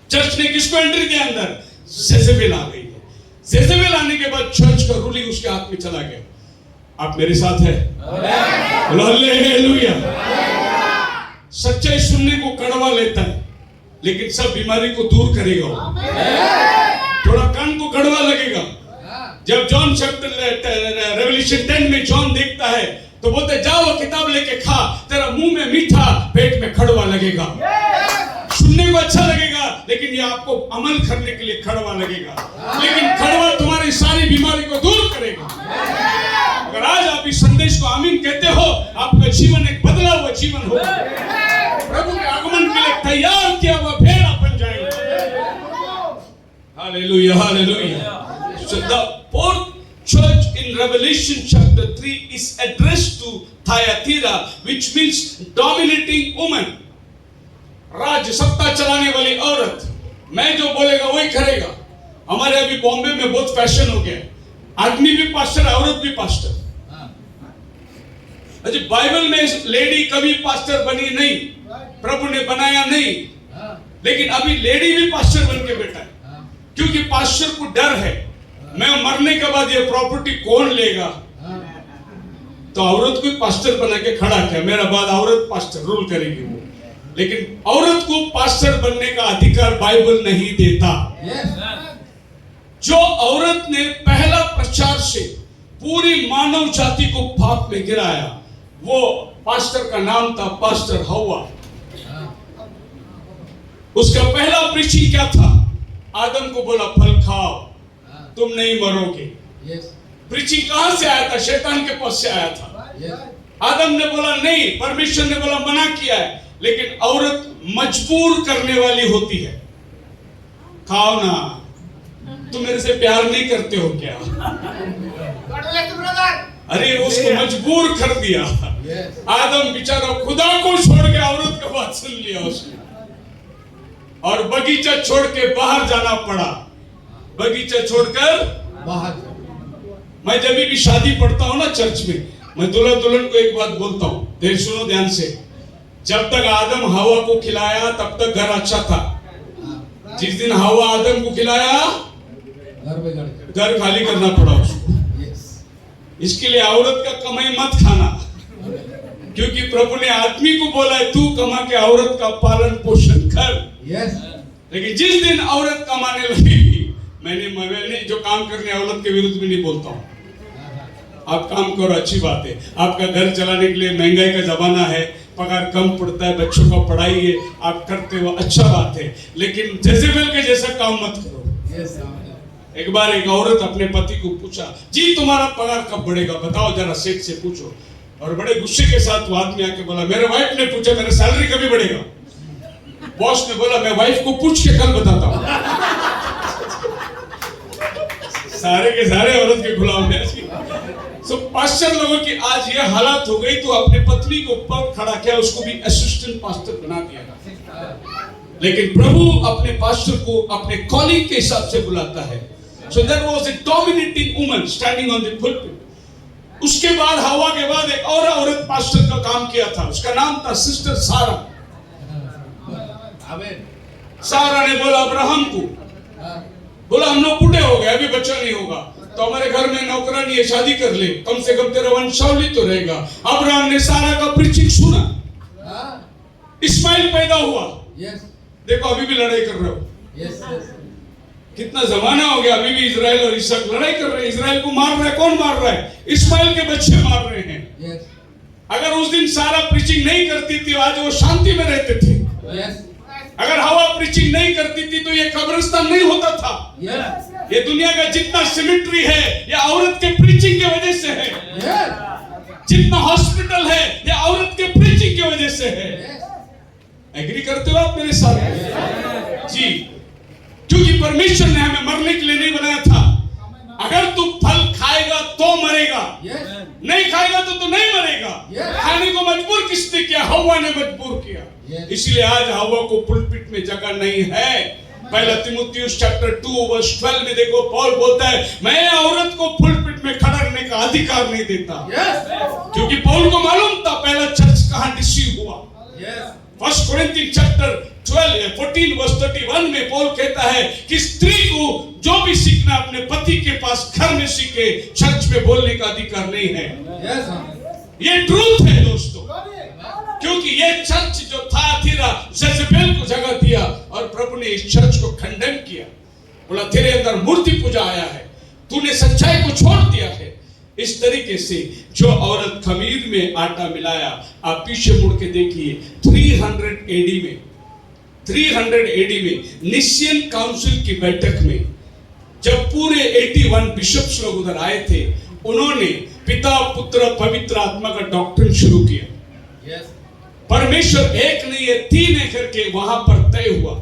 चर्च ने किसको एंट्री दिया अंदर? जेजेबेल आ गई है। जेजेबेल आने के बाद चर्च का रूलिंग उसके हाथ में चला गया। आप मेरे साथ है? हालेलुया। सच्चाई सुनने को कड़वा लेता है, लेकिन सब बीमारी को दूर करेगा। थोड़ा कान को कड़वा लगेगा। जब जॉन चैप्टर रेवल्यूशन 10 में जॉन देखता है तो बोलते जाओ किताब लेके खा, तेरा मुंह में मीठा, पेट में कड़वा लगेगा। सुनने को अच्छा लगेगा, लेकिन ये आपको अमल करने के लिए कड़वा लगेगा। लेकिन कड़वा तुम्हारी सारी बीमारी को दूर करेगा। अगर आज आप इस संदेश को आमीन कहते हो, आपका जीवन एक बदला हुआ जीवन होगा। प्रभु के आगमन के लिए तैयार किया हुआ भेड़ आप बन जाएंगे। Hallelujah, hallelujah. So the 4th church in Revelation chapter 3 is addressed to Thyatira, which means dominating woman. राज्य सत्ता चलाने वाली औरत। मैं जो बोलेगा वही करेगा। हमारे अभी बॉम्बे में बहुत फैशन हो गया, आदमी भी पास्टर, औरत भी पास्टर। अजी बाइबल में लेडी कभी पास्टर बनी नहीं, प्रभु ने बनाया नहीं, लेकिन अभी लेडी भी पास्टर बन के बैठा है, क्योंकि पास्टर को डर है मैं मरने के बाद ये प्रॉपर्टी कौन लेगा। तो औरत को पास्टर बना के खड़ा किया, मेरा बाद औरत पास्टर रूल करेगी वो। लेकिन औरत को पास्टर बनने का अधिकार बाइबल नहीं देता। जो औरत ने पहला प्रचार से पूरी मानव जाति को पाप में गिराया, वो पास्टर का नाम था पास्टर हव्वा। उसका पहला प्रीचिंग क्या था? आदम को बोला फल खाओ, तुम नहीं मरोगे। प्रीचिंग कहां से आया था? शैतान के पास से आया था। आदम ने बोला नहीं, परमेश्वर ने बोला मना किया है, लेकिन औरत मजबूर करने वाली होती है। खाओ ना, तुम मेरे से प्यार नहीं करते हो क्या? अरे उसको मजबूर कर दिया। आदम बेचारा खुदा को छोड़ के औरत का बात सुन लिया उसने, और बगीचा छोड़ के बाहर जाना पड़ा। बगीचा छोड़कर बाहर। मैं जब भी शादी पढ़ता हूँ ना चर्च में, मैं दूल्हा दुल्हन को एक बात बोलता हूँ, देर सुनो ध्यान से। जब तक आदम हवा को खिलाया तब तक घर अच्छा था। जिस दिन हवा आदम को खिलाया, घर खाली करना पड़ा उसको। इसके लिए औरत का कमाई मत खाना, क्योंकि प्रभु ने आदमी को बोला है तू कमा के औरत का पालन पोषण कर। लेकिन जिस दिन औरत कमाने लगेगी, मैंने जो काम करने औरत के विरुद्ध में नहीं बोलता हूँ। आप काम करो, अच्छी बात है। आपका घर चलाने के लिए महंगाई का जमाना है, पगार कम पड़ता है, बच्चों का पढ़ाई है, आप करते हो, अच्छा बात है। लेकिन जेजेबेल के जैसा काम मत करो। एक बार एक औरत अपने पति को पूछा, जी तुम्हारा पगार कब बढ़ेगा बताओ जरा, सेठ से पूछो। और बड़े गुस्से के साथ वो आदमी आके बोला, मेरे वाइफ ने पूछा मेरा सैलरी कभी बढ़ेगा। बॉस ने बोला मैं वाइफ को पूछ के कल बताता हूँ। सारे के सारे औरत के गुलाम है। सो पास्टर लोगों की आज ये हालत हो गई, तो अपने पत्नी को ऊपर खड़ा किया, उसको भी असिस्टेंट पास्टर बना दिया। लेकिन प्रभु अपने पास्टर को अपने कॉलिंग के हिसाब से बुलाता है। So there was a dominating woman standing on the pulpit. उसके बाद हवा के बाद एक और औरत पास्टर का काम किया था, उसका नाम था सिस्टर सारा। सारा ने बोला अब्राहम को, बोला हम लोग बूढ़े हो गए, अभी बच्चा नहीं होगा, तो हमारे घर में नौकरानी है, शादी कर ले, कम से कम तेरा वंशावली तो रहेगा। अब्राहम ने सारा का प्रीचिंग सुना, इस्माइल पैदा हुआ। देखो अभी भी लड़ाई कर रहे हो। यस यस कितना जमाना हो गया, अभी भी इजराइल और इसक लड़ाई कर रहे हैं। इजराइल को मार रहा है, कौन मार रहा है? इस्माइल के बच्चे मार रहे हैं। यस अगर उस दिन सारा प्रीचिंग नहीं करती थी, आज वो शांति में रहते थे। यस अगर हवा प्रीचिंग नहीं करती थी तो ये कब्रिस्तान नहीं होता था। यस ये दुनिया का जितना सिमेट्री है ये औरत के प्रीचिंग की वजह से है। यस जितना हॉस्पिटल है ये औरत के प्रीचिंग की वजह से है। एग्री करते हो आप मेरे साथ? जी, क्योंकि परमेश्वर ने हमें मरने के लिए नहीं बनाया था। अगर तू फल खाएगा तो मरेगा, नहीं खाएगा तो नहीं मरेगा। खाने को मजबूर किसने किया? हव्वा ने मजबूर किया। इसलिए आज हव्वा को पुलपिट में जगह नहीं है। पहला तीमुथियुस चैप्टर 2 वर्स 12 में देखो, पौल बोलता है मैं औरत को पुलपिट में खड़ा करने का अधिकार नहीं देता। क्योंकि पौल को मालूम था पहला चर्च कहां डिसीव हुआ। फर्स्ट कोरिंथियंस चैप्टर 14 वर्स 31 में पौल कहता है कि स्त्री को जो भी सीखना अपने पति के पास घर में सीखे, चर्च में बोलने का अधिकार नहीं है। ये ट्रूथ है दोस्तों, क्योंकि ये चर्च जो था थीरा जेजेबेल को जगह दिया और प्रभु ने इस चर्च को खंडन किया। बोला तेरे अंदर मूर्ति पूजा आया है, तूने सच्चाई को छोड़ दिया है। इस तरीके से जो औरत खमीर में आटा मिलाया, आप पीछे मुड़ के देखिए 300 एडी में निसियन काउंसिल की बैठक में जब पूरे 81 बिशप्स लोग उधर आए थे, उन्होंने पिता पुत्र पवित्र आत्मा का डॉक्ट्रिन शुरू किया। परमेश्वर एक नहीं है, 3 है करके वहां पर तय हुआ।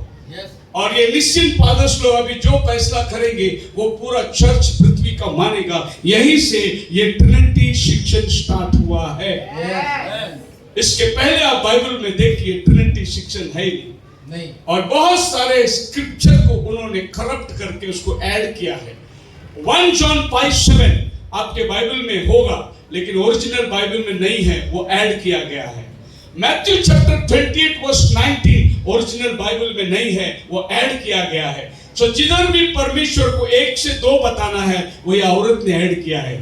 और ये निश्चिंत फादर्स लोग अभी जो फैसला करेंगे वो पूरा चर्च पृथ्वी का मानेगा। यहीं से ये ट्रिनिटी शिक्षण स्टार्ट हुआ है। इसके पहले आप बाइबल में देखिए ट्रिनिटी शिक्षण है ही नहीं। और बहुत सारे स्क्रिप्चर को उन्होंने करप्ट करके उसको ऐड किया है। 1 जॉन 5:7 आपके बाइबल में होगा, लेकिन ओरिजिनल बाइबल में नहीं है, वो ऐड किया गया है। Matthew chapter 28 verse 19 original Bible में नहीं है, वो ऐड किया गया है। सो जिधर भी परमेश्वर को 1 से 2 बताना है, वो ये औरत ने ऐड किया है,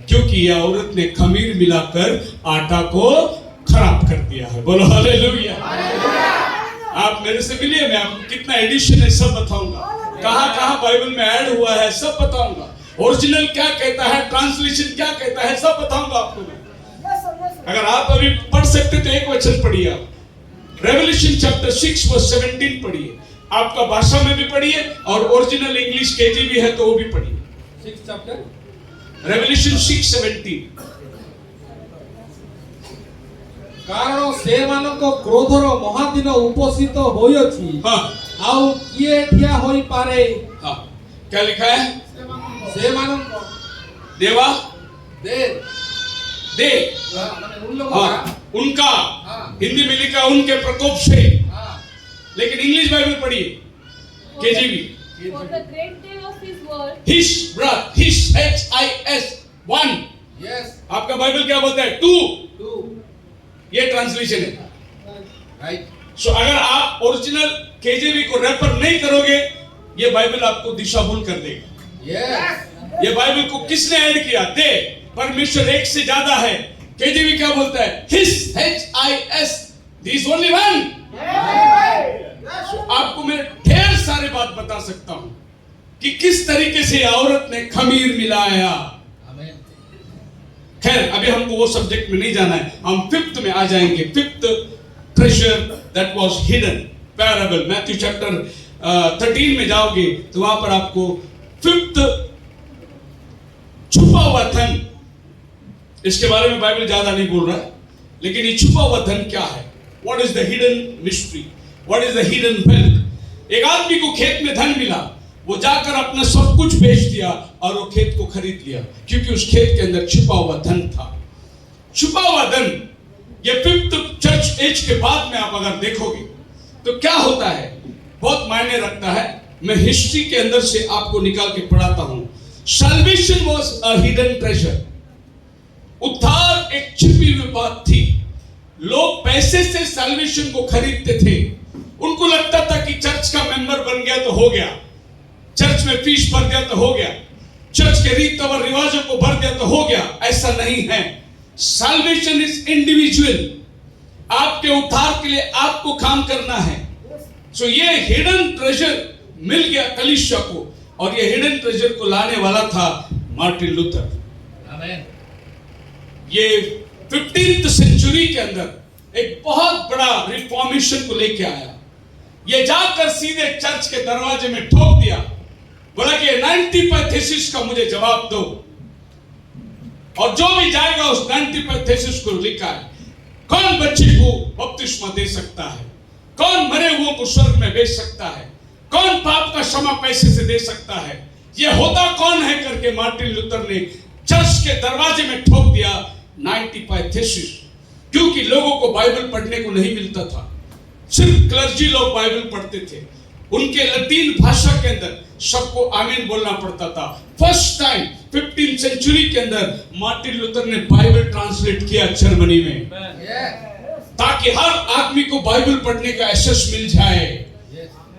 क्योंकि ये औरत ने खमीर मिलाकर आटा को खराब कर दिया है। बोलो हालेलुया। आप मेरे से मिलिए, मैं आपको कितना एडिशन है सब बताऊंगा, कहां बाइबल में ऐड हुआ है सब बताऊंगा, ओरिजिनल क्या कहता है, ट्रांसलेशन क्या कहता है सब बताऊंगा आपको मैं। अगर आप अभी पढ़ सकते तो एक वचन पढ़िए, आप रेवल्यूशन चैप्टर 6 वर्स 17 पढ़िए। आपका भाषा में भी पढ़िए और ओरिजिनल इंग्लिश केजीवी है तो वो भी पढ़िए। 6 चैप्टर रेवल्यूशन 6:17। कारण सेमानको क्रोधर महादिन उपस्थित होइछि। हाँ, आउ किए ठिया होई पारे। हाँ, क्या लिखा है? सेमानको देवा दे दे, उन लोगों हाँ, का उनका, हाँ, हिंदी में लिखा उनके प्रकोप से, हाँ, लेकिन इंग्लिश बाइबल पढ़िए केजीवी। For the great day of his word, his booth, his HIS 1। Yes आपका बाइबल क्या बोलता है? 2। 2 ये ट्रांसलेशन है। राइट। सो अगर आप ओरिजिनल केजीवी को रेफर नहीं करोगे, ये बाइबल आपको दिशा भूल कर देगा। यस ये बाइबल को किसने ऐड किया? दे, परमेश्वर एक से ज्यादा है। केजीवी क्या बोलता है? हिस HIS, दिस ओनली वन। आपको मैं ढेर सारे बात बता सकता हूं कि किस तरीके से औरत ने खमीर मिलाया। आमीन। खैर अभी हमको वो सब्जेक्ट में नहीं जाना है, हम 5th में आ जाएंगे। 5th treasure that was hidden parable. Matthew chapter 13 में जाओगे तो वहां पर आपको 5th छुपा हुआ धन, इसके बारे में बाइबल ज्यादा नहीं बोल रहा है, लेकिन ये छुपा हुआ धन क्या है? What is the hidden mystery? What is the hidden wealth? एक आदमी को खेत में धन मिला, वो जाकर अपना सब कुछ बेच दिया और वो खेत को खरीद लिया, क्योंकि उस खेत के अंदर छुपा हुआ धन था। छुपा हुआ धन, ये 5th चर्च एज के बाद में आप अगर देखोगे तो क्या होता है, बहुत मायने रखता है। मैं हिस्ट्री के अंदर से आपको निकाल के पढ़ाता हूं। Salvation was a hidden treasure. उद्धार एक छिपी हुई बात थी। लोग पैसे से सैल्वेशन को खरीदते थे। उनको लगता था कि चर्च का मेंबर बन गया तो हो गया, चर्च में फीस भर दिया तो हो गया, चर्च के रीत और रिवाजों को भर दिया तो हो गया। ऐसा नहीं है। Salvation is individual. आपके उद्धार के लिए आपको काम करना है। सो ये हिडन ट्रेजर मिल गया कलीसिया को, और ये हिडन ट्रेजर को लाने वाला था मार्टिन लूथर। ये 15th सेंचुरी के अंदर एक बहुत बड़ा रिफॉर्मेशन को लेके आया। ये जाकर सीधे चर्च के दरवाजे में ठोक दिया, बोला कि 95 थीसिस का मुझे जवाब दो, और जो भी जाएगा उस 95 थीसिस को लिखा है। कौन बच्चे को बपतिस्मा दे सकता है, कौन मरे हुओं को स्वर्ग में भेज सकता है, कौन पाप का क्षमा पैसे से दे सकता है, ये होता कौन है करके मार्टिन लूथर ने चर्च के दरवाजे में ठोक दिया 95 थीसिस। क्योंकि लोगों को बाइबल पढ़ने को नहीं मिलता था, सिर्फ क्लर्जी लोग बाइबल पढ़ते थे, उनके लतीन भाषा के अंदर सबको आमीन बोलना पड़ता था। फर्स्ट टाइम 15th सेंचुरी के अंदर मार्टिन लूथर ने बाइबल ट्रांसलेट किया जर्मनी में, ताकि हर आदमी को बाइबल पढ़ने का एक्सेस मिल जाए।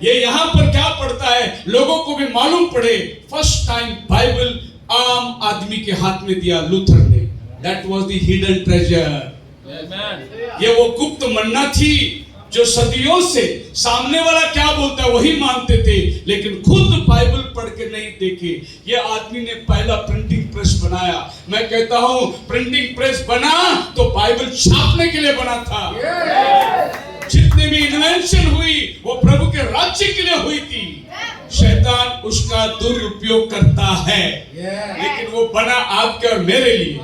ये यहाँ पर क्या पढ़ता है लोगों को भी मालूम पड़े। फर्स्ट टाइम बाइबल आम आदमी के हाथ में दिया लूथर ने। That was the hidden treasure. ये वो गुप्त मन्ना थी जो सदियों से सामने वाला क्या बोलता है वही मानते थे, लेकिन खुद बाइबल पढ़ के नहीं देखे। ये आदमी ने पहला प्रिंटिंग प्रेस बनाया। मैं कहता हूं प्रिंटिंग प्रेस बना तो बाइबल छापने के लिए बना था। जितनी भी इन्वेंशन हुई वो प्रभु के राज्य के लिए हुई थी। शैतान उसका दुरुपयोग करता है, लेकिन वो बना आपके और मेरे लिए।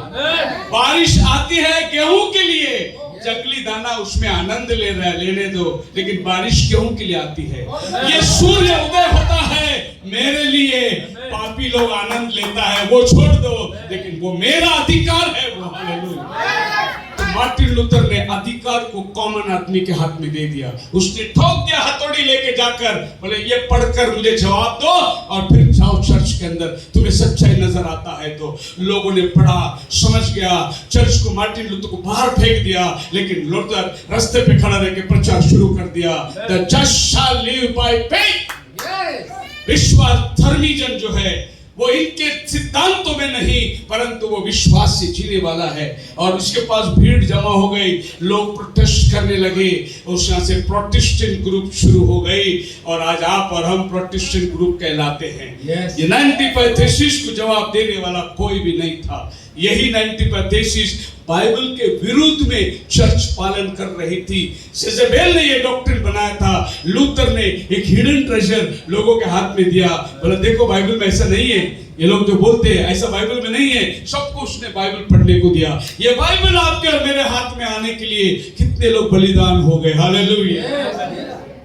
बारिश आती है गेहूं के लिए, जंगली दाना उसमें आनंद लेने दो, लेकिन बारिश गेहूं के लिए आती है। ये सूर्य उदय होता है मेरे लिए, पापी लोग आनंद लेता है वो छोड़ दो, लेकिन वो मेरा अधिकार है वो। हालेलुया। मार्टिन लूथर ने अधिकार को कॉमन आदमी के हाथ में दे दिया। उसने ठोक दिया हथौड़ी लेके जाकर, बोले ये पढ़कर मुझे जवाब दो और फिर जाओ चर्च के अंदर, तुम्हें सच्चाई नजर आता है तो। लोगों ने पढ़ा, समझ गया, चर्च को मार्टिन लूथर को बाहर फेंक दिया, लेकिन लूथर रास्ते पे खड़ा रह के प्रचार शुरू कर दिया। The just shall live by faith. विश्वास धर्मी जन जो है वो इनके सिद्धांतों में नहीं, परंतु वो विश्वास से जीने वाला है। और उसके पास भीड़ जमा हो गई, लोग प्रोटेस्ट करने लगे, उस यहाँ से प्रोटेस्टेंट ग्रुप शुरू हो गई, और आज आप और हम प्रोटेस्टेंट ग्रुप कहलाते हैं। ये 95 थीसिस को जवाब देने वाला कोई भी नहीं था। यही 95 थीसिस बाइबल के विरुद्ध में चर्च पालन कर रही थी। सेजेबेल ने ये डॉक्ट्रिन बनाया था, लूथर ने एक हिडन ट्रेजर लोगों के हाथ में दिया। बोला देखो बाइबल में ऐसा नहीं है, ये लोग जो बोलते हैं ऐसा बाइबल में नहीं है। सबको उसने बाइबल पढ़ने को दिया। ये बाइबल आपके और मेरे हाथ में आने के लिए कितने लोग बलिदान हो गए। हालेलुया।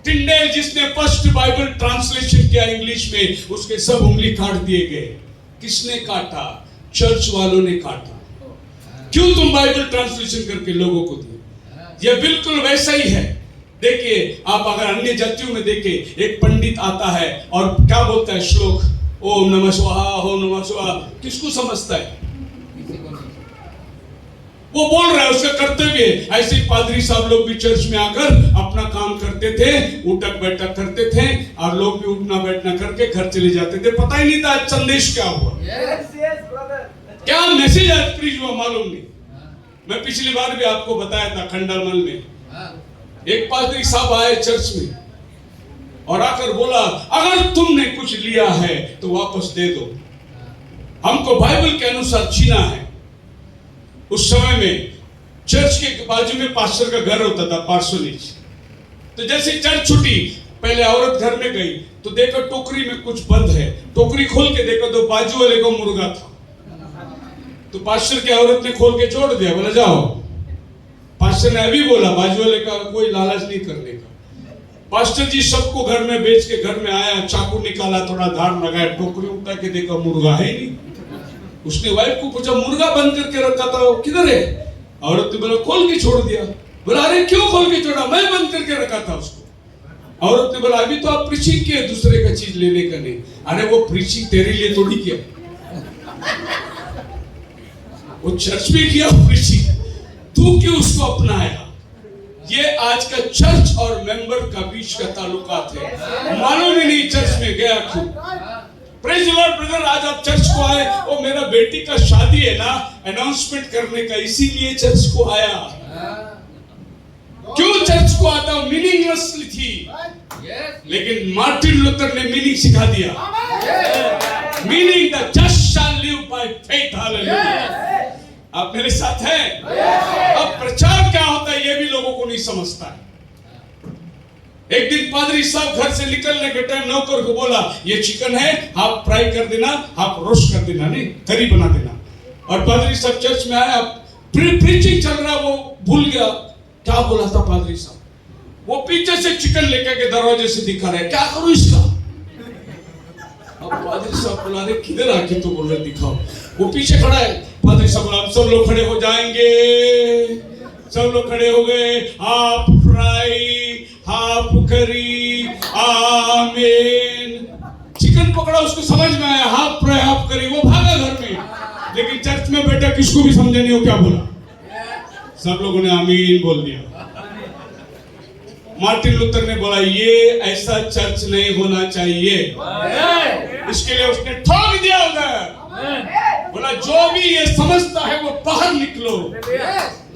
टिंडेल जिसने फर्स्ट बाइबल ट्रांसलेशन किया इंग्लिश में, उसके सब उंगली काट दिए गए। किसने काटा? चर्च वालों ने काटा। क्यों तुम बाइबल ट्रांसलेशन करके लोगों को दिए? ये बिल्कुल वैसा ही है। देखिए आप अगर अन्य जातियों में देखें, एक पंडित आता है और क्या बोलता है श्लोक, ओम नमः स्वाहा, ओम नमः स्वाहा, किसको समझता है? वो बोल रहा है, उसका कर्तव्य है। ऐसे ही पादरी साहब लोग भी चर्च में आकर अपना काम करते थे, उठक बैठक करते थे, और लोग भी उठना बैठना करके घर चले जाते थे। पता ही नहीं था संदेश क्या हुआ, क्या मैसेज आज प्रीच हुआ मालूम नहीं। मैं पिछली बार भी आपको बताया था, खंडामल में एक पादरी साहब आए चर्च में और आकर बोला अगर तुमने कुछ लिया है तो वापस दे दो, हमको बाइबल के अनुसार छीना है। उस समय में चर्च के बाजू में पास्टर का घर होता था, पार्सोनेज। तो जैसे चर्च छुट्टी, पहले औरत घर में गई तो देखा टोकरी में कुछ बंद है, टोकरी खोल के देखा तो बाजू वाले को मुर्गा था। तो पास्टर की औरत ने खोल के छोड़ दिया, बोला जाओ। पास्टर ने अभी बोला बाजू वाले का कोई लालच नहीं करने का। पास्टर जी सबको घर में बेच के घर में आया, चाकू निकाला, थोड़ा धार लगाया, टोकरी उठा के देखा मुर्गा है नहीं। उसने वाइफ को पूछा मुर्गा बंद करके रखा था वो किधर है? औरत ने बोला खोल के छोड़ दिया। बोला अरे क्यों खोल के छोड़ा? मैं बंद करके रखा था उसको। औरत ने बोला अभी तो आप प्रीचिंग किए, दूसरे का चीज लेने का नहीं। अरे वो प्रीचिंग तेरे लिए थोड़ी किया, वो चर्च में किया प्रीचिंग, तू क्यों उसको अपनाया? ये आज का चर्च और मेंबर का बीच का ताल्लुकात है। मालूम ही नहीं चर्च में गया क्यों। प्रेज द लॉर्ड ब्रदर, आज आप चर्च को आए, वो मेरा बेटी का शादी है ना, अनाउंसमेंट करने का, इसीलिए चर्च को आया। क्यों चर्च को आता? मीनिंगलेसली थी। लेकिन मार्टिन लूथर ने मीनिंग सिखा दिया। Meaning the just shall live by faith. Hallelujah. आप मेरे साथ हैं? अब प्रचार क्या होता है ये भी लोगों को नहीं समझता है। एक दिन पादरी साहब घर से निकलने के टाइम नौकर को बोला, ये चिकन है, हाफ फ्राई कर देना, हाफ रोस्ट कर देना, नहीं करी बना देना। और पादरी साहब चर्च में आया, प्रीचिंग चल रहा, वो भूल गया क्या बोला था पादरी साहब। वो पीछे से चिकन लेकर के दरवाजे से दिखा रहे, क्या करूं इसका। अब पादरी साहब बोला, अरे किधर आके तो बोल रहे दिखाओ। वो पीछे खड़ा है। पादरी साहब बोला, सब लोग खड़े हो जाएंगे। सब लोग खड़े हो गए। हाफ फ्राई, हाफ करी, आमीन। चिकन पकड़ा, उसको समझ में आया, हाफ फ्राई हाफ करी। वो भागा घर में, लेकिन चर्च में बैठा किसको भी समझ नहीं हो क्या बोला। सब लोगों ने आमीन बोल दिया। मार्टिन लूथर ने बोला, ये ऐसा चर्च नहीं होना चाहिए। इसके लिए उसने ठोक दिया उधर। बोला, जो भी ये समझता है वो बाहर निकलो।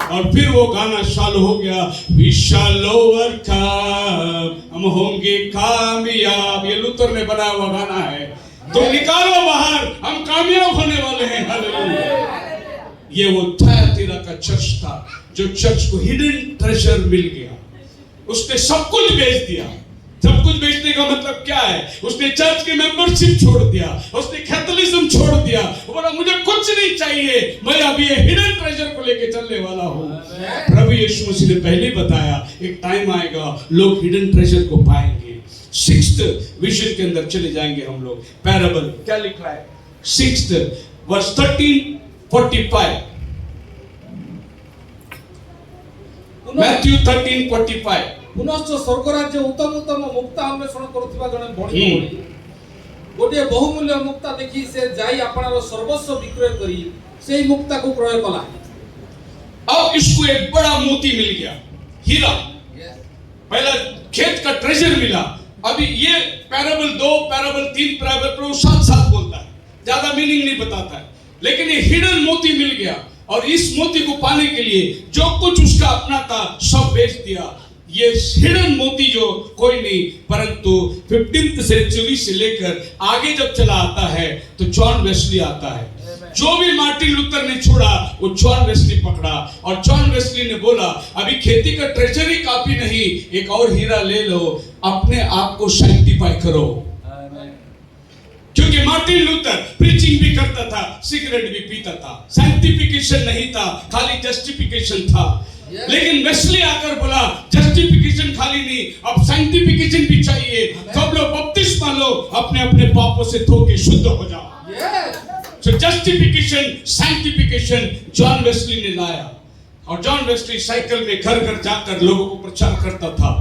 और फिर वो गाना चालू हो गया, We shall overcome, हम होंगे कामयाब। ये लूथर ने बनाया हुआ गाना है। तुम निकालो बाहर, हम कामयाब होने वाले हैं। हालेलुया। ये वो थुआतीरा का चर्च था, जो चर्च को हिडन ट्रेजर मिल गया। उसने सब कुछ बेच दिया। सब कुछ बेचने का मतलब क्या है? उसने चर्च की मेंबरशिप छोड़ दिया, उसने कैथोलिज्म छोड़ दिया। वो बोला, मुझे कुछ नहीं चाहिए, मैं अभी ये हिडन ट्रेजर को लेके चलने वाला हूँ। प्रभु यीशु मसीह ने पहले बताया, एक टाइम आएगा लोग हिडन ट्रेजर को पाएंगे। 6th विजन के अंदर चले जाएंगे हम लोग। पैराबल क्या लिखा है? 6th verse 13:45, Matthew 13:45। पुनश्च स्वर्ग राज्य उत्तम उत्तम मुक्ता अन्वेषण करुवा जने बणी गोटे बहुमूल्य मुक्ता देखी से जाई अपनार सर्वस्व विक्रय करी सेही मुक्ता को क्रय कला। अब इसको एक बड़ा मोती मिल गया, हीरा। पहला खेत का ट्रेजर मिला। अभी ये पैराबल 2, पैराबल 3, पैराबल साथ बोलता है, ज्यादा मीनिंग नहीं बताता है, लेकिन ये हिडन मोती मिल गया। और इस मोती को पाने के लिए जो कुछ उसका अपना था सब बेच दिया। ये हिडन मोती जो कोई नहीं, परंतु 15th सेंचुरी से लेकर आगे जब चला आता है तो जॉन वेस्ली आता है। जो भी मार्टिन लूथर ने छोड़ा वो जॉन वेस्ली पकड़ा। और जॉन वेस्ली ने बोला, अभी खेती का ट्रेजर ही काफी नहीं, एक और हीरा ले लो, अपने आप को सैंक्टिफाई करो। क्योंकि मार्टिन लूथर प्रीचिंग भी करता था, सिगरेट भी पीता था, सैंक्टिफिकेशन नहीं था, खाली जस्टिफिकेशन था। लेकिन वेस्ली आकर बोला, जस्टिफिकेशन खाली नहीं, अब सैंक्टिफिकेशन भी चाहिए। सब लोग बपतिस्मा लो, अपने अपने पापों से धो के शुद्ध हो जाओ। सो जस्टिफिकेशन, सैंक्टिफिकेशन जॉन वेस्ली ने लाया। और जॉन वेस्ली साइकिल में घर घर जाकर लोगों को प्रचार करता था।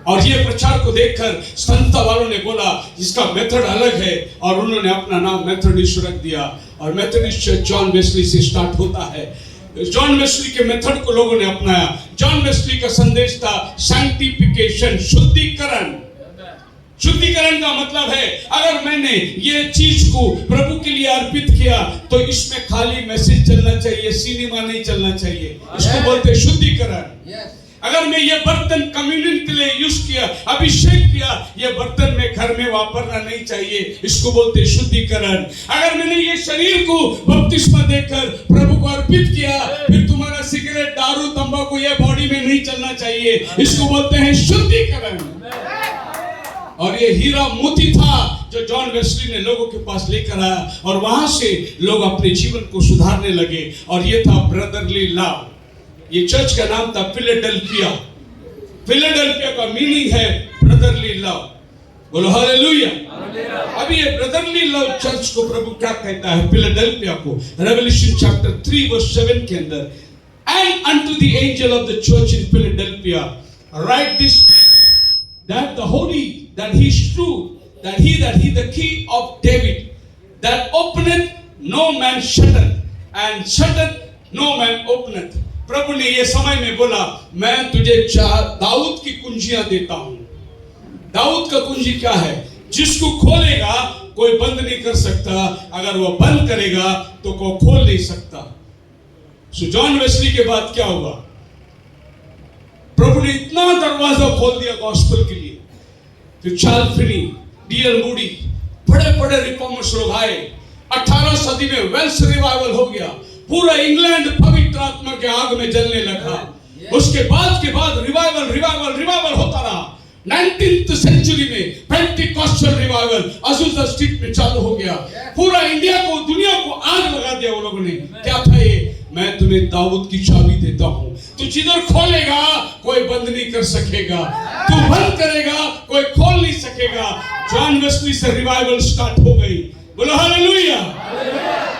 और ये प्रचार को देखकर संता वालों ने बोला, इसका मेथड अलग है, और उन्होंने अपना नाम मेथोडिस्ट रख दिया। और मेथोडिस्ट चर्च जॉन वेस्ली से स्टार्ट होता है। जॉन वेस्ली के मेथड को लोगों ने अपनाया। जॉन वेस्ली का संदेश था सैंक्टिफिकेशन, शुद्धिकरण। शुद्धिकरण का मतलब है, अगर मैंने ये चीज को प्रभु के लिए अर्पित किया तो इसमें खाली मैसेज चलना चाहिए, सिनेमा नहीं चलना चाहिए। इसको बोलते हैं शुद्धिकरण। अगर मैं ये बर्तन कम्युनियन के लिए यूज किया, अभिषेक किया, ये बर्तन में घर में वापरना नहीं चाहिए, इसको बोलते हैं शुद्धिकरण। अगर मैंने ये शरीर को बपतिस्मा देकर प्रभु को अर्पित किया, फिर तुम्हारा सिगरेट, दारू, तंबाकू ये बॉडी में नहीं चलना चाहिए, इसको बोलते हैं शुद्धिकरण। और ये हीरा मोती था जो जॉन वेस्ली ने लोगों के पास लेकर आया, और वहां से लोग अपने जीवन को सुधारने लगे। और ये था ब्रदरली लव। ये चर्च का नाम था फिलाडेल्फिया। फिलाडेल्फिया का मीनिंग है ब्रदरली लव। बोलो हालेलुया। अभी ये ब्रदरली लव चर्च को प्रभु क्या कहता है फिलाडेल्फिया को? रेवलेशन चैप्टर 3 वर्स 7 के अंदर, and unto the angel of the church in Philadelphia right this, that the holy, that he is true, that he the key of David, that openeth no man shutteth, and shutteth no man openeth. प्रभु ने ये समय में बोला, मैं तुझे दाऊद की कुंजियां देता हूं। दाऊद का कुंजी क्या है? जिसको खोलेगा कोई बंद नहीं कर सकता, अगर वो बंद करेगा तो कोई खोल नहीं सकता। सो जॉन वेस्ली के बाद क्या हुआ? प्रभु ने इतना दरवाजा खोल दिया गॉस्पेल के लिए। फिर चार्ल्स फिनी, डीएल मूडी, बड़े बड़े रिफॉर्मर्स लोग आए। 18 सदी में वेल्स रिवाइवल हो गया, पूरा इंग्लैंड पवित्र आत्मा के आग में जलने लगा। उसके बाद रिवाइवल होता रहा। 19th सेंचुरी में पेंटिकॉस्टल रिवाइवल अज़ुज़ा स्ट्रीट में चालू हो गया। पूरा इंडिया को, दुनिया को आग लगा दिया वो लोगों ने। क्या था ये? मैं तुम्हें दाऊद की चाबी देता हूं, तू जिधर खोलेगा कोई बंद नहीं कर सकेगा, तू बंद करेगा कोई खोल नहीं सकेगा। जॉन वेस्ली से रिवाइवल स्टार्ट हो गई। बोलो हालेलुया।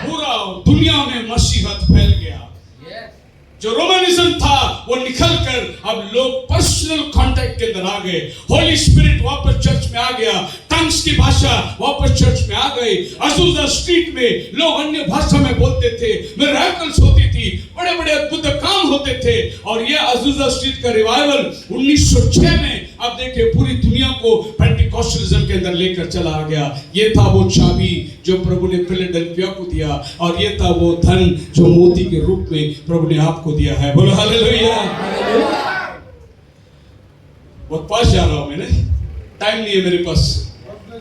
पूरा दुनिया में मसीहत फैल गया। जो रोमनिज्म था वो निकलकर अब लोग पर्सनल कांटेक्ट के अंदर आ गए। होली स्पिरिट वापस चर्च में आ गया। टंग्स की भाषा वापस चर्च में आ गई। अज़ुज़ा स्ट्रीट में लोग अन्य भाषा में बोलते थे, मिरेकल्स होती थी, बड़े बड़े अद्भुत काम होते थे। और ये अज़ुज़ा स्ट्रीट का रिवाइवल 1906 में अब देखिए पूरी दुनिया को पेंटिकॉस्टलिज्म के अंदर लेकर चला आ गया। ये था वो चाबी जो प्रभु ने फिलाडेल्फिया को दिया, और ये था वो धन जो मोती के रूप में प्रभु ने आपको दिया है। बोलो हालेलुया। बहुत पास जा रहा हूं, मैंने टाइम नहीं है मेरे पास,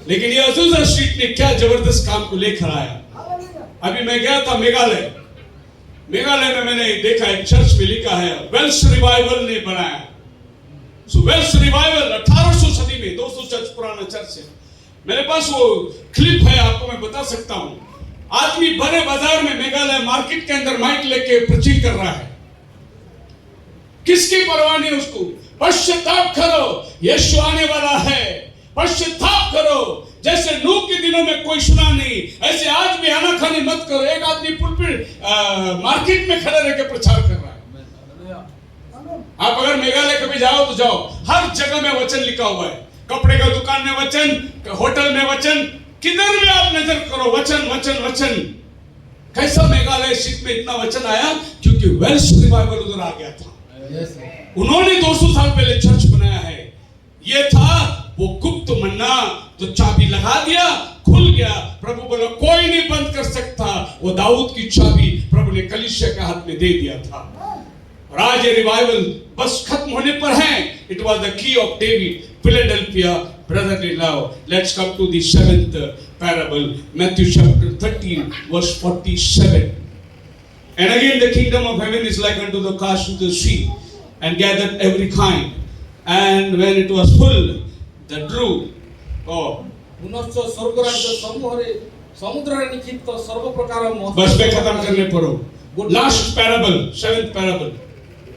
लेकिन ये अज़ुज़ा स्ट्रीट ने क्या जबरदस्त काम को लेकर आया। अभी मैं गया था मेघालय में मैंने देखा एक चर्च में लिखा है वेल्स रिवाइवल ने बनाया। सो वेल्स रिवाइवल 1800 सदी में, 200 चर्च पुराना चर्च है। मेरे पास वो क्लिप है, आपको मैं बता सकता हूं। आदमी बड़े बाजार में मेघालय मार्केट के अंदर माइक लेके प्रचिंग कर रहा है। किसकी परवाह नहीं उसको। पश्चाताप करो, यीशु आने वाला है, पश्चाताप करो। जैसे नूह के दिनों में कोई सुना नहीं, ऐसे आज भी आनाकानी मत करो। एक आदमी पुलपिट मार्केट में खड़े रह के प्रचार कर रहा है। आप अगर मेघालय कभी जाओ तो जाओ, हर जगह में वचन लिखा हुआ है। कपड़े का दुकान में वचन, होटल में वचन, किधर भी आप नजर करो वचन वचन वचन। कैसा मेघालय स्थित में इतना वचन आया? क्योंकि वेल्स रिवाइवल उधर आ गया था। उन्होंने 200 साल पहले चर्च बनाया है। ये था वो गुप्त मन्ना, तो चाबी लगा दिया, खुल गया। प्रभु बोला कोई नहीं बंद कर सकता। वो दाऊद की चाबी प्रभु ने कलीसिया के हाथ में दे दिया था। और आज ये रिवाइवल बस खत्म होने पर है। It was the key of David, Philadelphia, brotherly love. Let's come to the 7th parable, Matthew chapter 13 verse 47. And again the kingdom of heaven is like unto the cast into the sea, and gathered every kind. And when it was full, the drew. Oh. पुनश्च स्वर्ग राज्य समूहरे समुद्र रे निक्षिप्त सर्व प्रकार बस पे खत्म करने पड़ो। Last parable, 7th parable,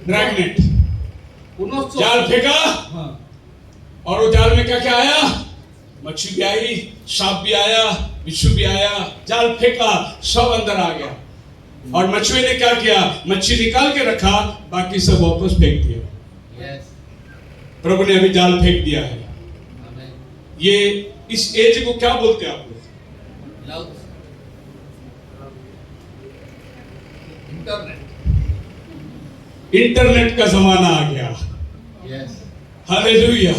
dragnet. पुनश्च जाल फेंका, और वो जाल में क्या क्या आया? मच्छी भी आई, सांप भी आया, बिच्छू भी आया। जाल फेंका, सब अंदर आ गया। और मछुए ने क्या किया? मच्छी निकाल के रखा, बाकी सब वापस फेंक दिया। प्रभु ने अभी जाल फेंक दिया है। ये इस एज को क्या बोलते हैं आप लोग? इंटरनेट का जमाना आ गया। हालेलुया।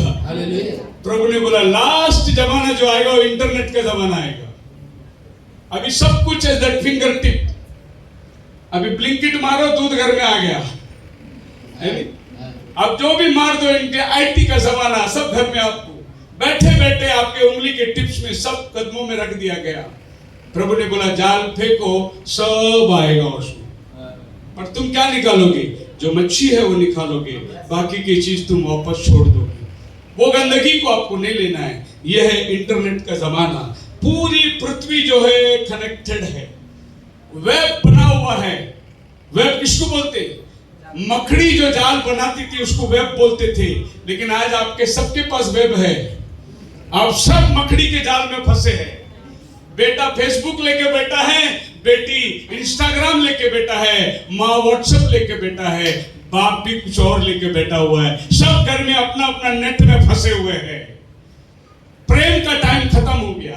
प्रभु ने बोला लास्ट जमाना जो आएगा वो इंटरनेट का जमाना आएगा। अभी सब कुछ है दैट फिंगर टिप। अभी ब्लिंकिट मारो, दूध घर में आ गया। अब जो भी मार दो, इनके आईटी का जमाना, सब घर में आपको बैठे बैठे आपके उंगली के टिप्स में सब कदमों में रख दिया गया। प्रभु ने बोला जाल फेंको, सब आएगा उसमें, पर तुम क्या निकालोगे? जो मच्छी है वो निकालोगे, बाकी की चीज तुम वापस छोड़ दोगे। वो गंदगी को आपको नहीं लेना है। यह है इंटरनेट का जमाना। पूरी पृथ्वी जो है कनेक्टेड है, वेब बना हुआ है। वेब किसको बोलते? मकड़ी जो जाल बनाती थी उसको वेब बोलते थे, लेकिन आज आपके सबके पास वेब है। आप सब मकड़ी के जाल में फंसे हैं। बेटा फेसबुक लेके बैठा है, बेटी इंस्टाग्राम लेके बैठा है, माँ व्हाट्सएप लेके बैठा है, बाप भी कुछ और लेके बैठा हुआ है। सब घर में अपना अपना नेट में फंसे हुए हैं। प्रेम का टाइम खत्म हो गया,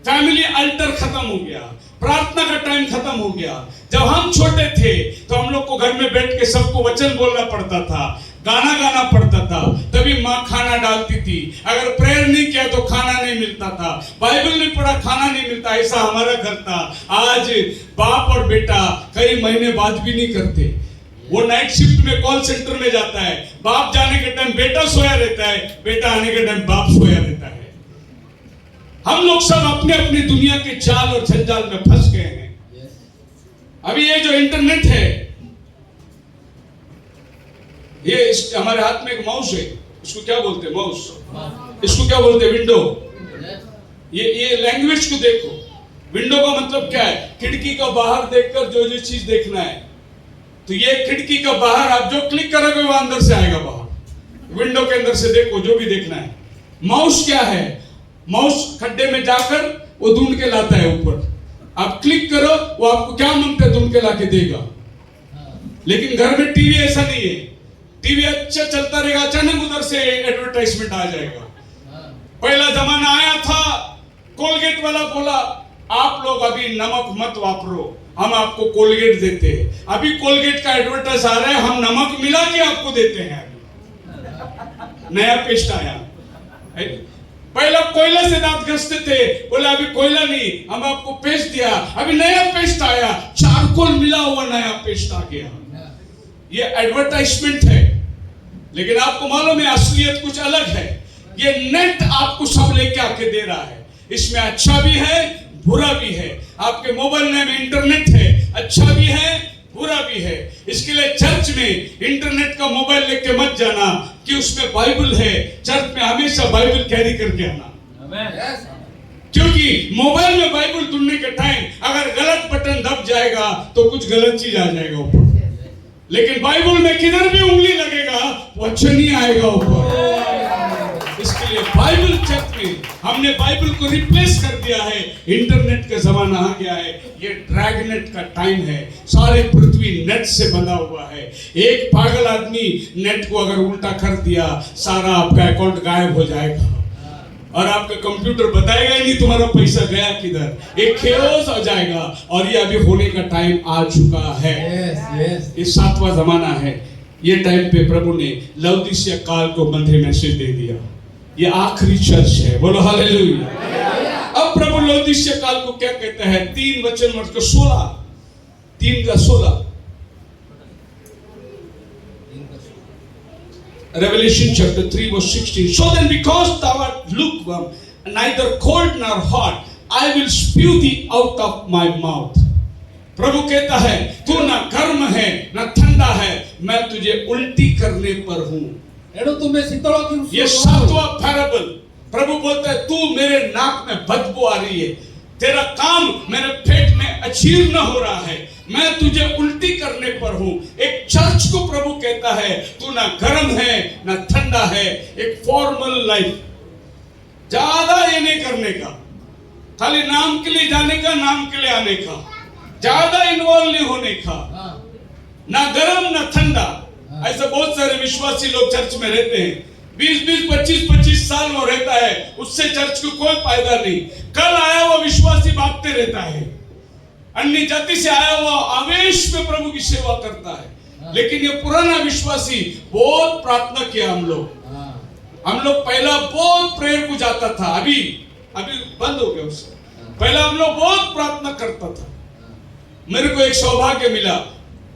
फैमिली अल्टर खत्म हो गया, प्रार्थना का टाइम खत्म हो गया। जब हम छोटे थे तो हम लोग को घर में बैठ के सबको वचन बोलना पड़ता था, गाना गाना पड़ता था, तभी माँ खाना डालती थी। अगर प्रेयर नहीं किया तो खाना नहीं मिलता था, बाइबल नहीं पढ़ा खाना नहीं मिलता। ऐसा हमारा घर था। आज बाप और बेटा कई महीने बात भी नहीं करते। वो नाइट शिफ्ट में कॉल सेंटर में जाता है, बाप जाने के टाइम बेटा सोया रहता है, बेटा आने के टाइम बाप सोया रहता है। हम लोग सब अपने अपनी दुनिया के जाल और जंजाल में फंस गए हैं। अभी ये जो इंटरनेट है, ये हमारे हाथ में एक माउस है, इसको क्या बोलते हैं? माउस। इसको क्या बोलते हैं? विंडो। ये लैंग्वेज को देखो। विंडो का मतलब क्या है? खिड़की का बाहर देखकर जो जो चीज देखना है। तो ये खिड़की का बाहर आप जो क्लिक करोगे वो अंदर से आएगा बाहर। विंडो के अंदर से देखो जो भी देखना है। माउस क्या है? माउस खड्डे में जाकर वो ढूंढ के लाता है ऊपर। आप क्लिक करो, वो आपको क्या मांगता है ढूंढ के लाके देगा। लेकिन घर में टीवी ऐसा नहीं है। टीवी अच्छा चलता रहेगा, अचानक उधर से एडवर्टाइजमेंट आ जाएगा। पहला जमाना आया था, कोलगेट वाला बोला आप लोग अभी नमक मत वापरो, हम आपको कोलगेट देते हैं। अभी कोलगेट का एडवर्टाइज आ रहा है, हम नमक मिला के आपको देते हैं। नया पेस्ट आया। पहला कोयला से दांत घसते थे, बोले अभी कोयला नहीं, हम आपको पेस्ट दिया। अभी नया पेस्ट आया, चारकोल मिला हुआ नया पेस्ट आ गया। ये एडवर्टाइजमेंट है। लेकिन आपको मालूम है असलियत कुछ अलग है। ये नेट आपको सब लेके आके दे रहा है। इसमें अच्छा भी है, बुरा भी है। आपके मोबाइल में इंटरनेट है, अच्छा भी है, बुरा भी है। इसके लिए चर्च में इंटरनेट का मोबाइल लेके मत जाना कि उसमें बाइबल है। चर्च में हमेशा बाइबल कैरी करके आना। क्योंकि मोबाइल में बाइबल ढूंढने के टाइम अगर गलत बटन दब जाएगा तो कुछ गलत चीज आ जाएगा ऊपर। लेकिन बाइबल में किधर भी उंगली लगेगा वो अच्छा नहीं आएगा ऊपर। इसके लिए बाइबल चर्च में हमने बाइबल को रिप्लेस कर दिया है। इंटरनेट का जमाना आ गया है। ये ड्रैगनेट का टाइम है। सारे पृथ्वी नेट से बंधा हुआ है। एक पागल आदमी नेट को अगर उल्टा कर दिया, सारा आपका अकाउंट गायब हो जाएगा और आपका कंप्यूटर बताएगा ही नहीं तुम्हारा पैसा गया किधर। एक खेओस हो जाएगा। और ये अभी होने का टाइम आ चुका है। ये 7वां जमाना है। ये टाइम पे प्रभु ने लौदीसिया काल को बंधे मैसेज दे दिया। ये आखिरी चर्च है। बोलो हालेलुया। अब प्रभु लौदीसिया काल को क्या कहता है? 3 वचन वर्ष को 16, 3 का 16। Revelation chapter 3 verse 16. So then, because thou art lukewarm, neither cold nor hot, I will spew thee out of my mouth. प्रभु कहता है तू ना गर्म है ना ठंडा है, मैं तुझे उल्टी करने पर हूँ। ये 7वां पैराबल। प्रभु बोलता है तू मेरे नाक में बदबू आ रही है, तेरा काम मेरे पेट में अजीर्ण हो रहा है, मैं तुझे उल्टी करने पर हूं। एक चर्च को प्रभु कहता है तू ना गर्म है ना ठंडा है। एक फॉर्मल लाइफ, ज्यादा ये नहीं करने का, खाली नाम के लिए जाने का, नाम के लिए आने का, ज्यादा इन्वॉल्व नहीं होने का, ना गर्म ना ठंडा। ऐसे बहुत सारे विश्वासी लोग चर्च में रहते हैं, 20-20, 25-25 साल वो रहता है, उससे चर्च को कोई फायदा नहीं। कल आया हुआ विश्वासी भागते रहता है, अन्य जाति से आया हुआ आवेश में प्रभु की सेवा करता है। लेकिन ये पुराना विश्वासी बहुत प्रार्थना किया। हम लोग पहला बहुत प्रेयर को जाता था, अभी बंद हो गया उससे। पहला हम लोग बहुत प्रार्थना करता था। मेरे को एक सौभाग्य मिला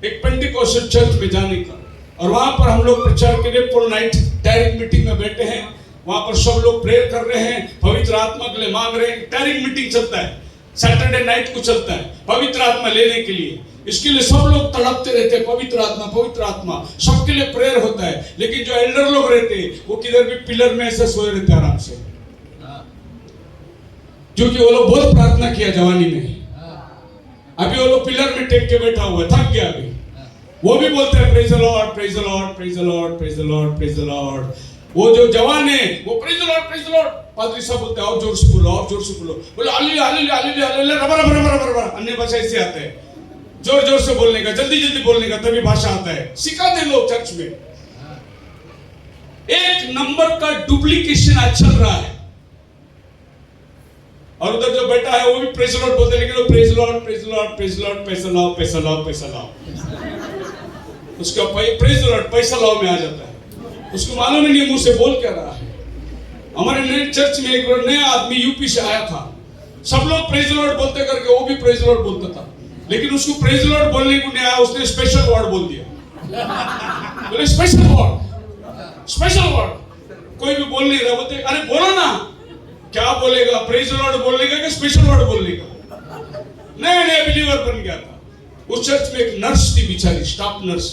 एक पेंटिकोस्टल चर्च में जाने का, और वहां पर हम लोग प्रचार के लिए फुल नाइट डायरेक्ट मीटिंग में बैठे हैं। वहां पर सब लोग प्रेयर कर रहे हैं, पवित्र आत्मा के लिए मांग रहे हैं। डायरेक्ट मीटिंग चलता है, सैटरडे नाइट को चलता है पवित्र आत्मा लेने के लिए। इसके लिए सब लोग तड़पते रहते हैं, पवित्र आत्मा, सबके लिए प्रेयर होता है। लेकिन जो एल्डर लोग रहते हैं वो किधर भी पिलर में ऐसे सोए रहते आराम से, क्योंकि वो लोग बहुत प्रार्थना किया जवानी में। अभी वो लोग पिलर में टेक के बैठा हुआ, थक गया अभी। वो भी बोलते हैं praise the Lord, praise the Lord, praise the Lord, praise the Lord, praise the Lord. वो जो जवान है वो praise the Lord, praise the Lord. पादरी साहब बोलते हैं और जोर से बोलो, और जोर से बोलो। बोले hallelujah, hallelujah, hallelujah, hallelujah, rubber. अन्य भाषा ऐसे आता है, जोर जोर से बोलने का, जल्दी जल्दी बोलने का, तभी भाषा आता है। सिखाते लोग चर्च में। एक नंबर का डुप्लीकेशन आज चल रहा है। और उधर जो बैठा है वो भी प्रेज द लॉर्ड बोलते हैं, लेकिन वो praise the Lord, praise the Lord, praise the Lord, पैसा लाओ, पैसा लाओ, पैसा लाओ। उसका प्रेज द लॉर्ड पैसा लाओ में आ जाता है। उसको मालूम ही नहीं मुंह से बोल क्या रहा है। हमारे नए चर्च में एक नया आदमी यूपी से आया था। सब लोग प्रेज द लॉर्ड बोलते करके वो भी प्रेज द लॉर्ड बोलता था, लेकिन उसको प्रेज द लॉर्ड बोलने को नहीं आया, उसने स्पेशल वर्ड बोल दिया। बोले स्पेशल वर्ड, स्पेशल वर्ड। कोई भी बोल नहीं रहा, बोलते अरे बोलो ना, क्या बोलेगा, प्रेज द लॉर्ड बोलेगा कि स्पेशल वर्ड बोलेगा। नया नया बिलीवर बन गया था। उस चर्च में एक नर्स थी बेचारी, स्टाफ नर्स।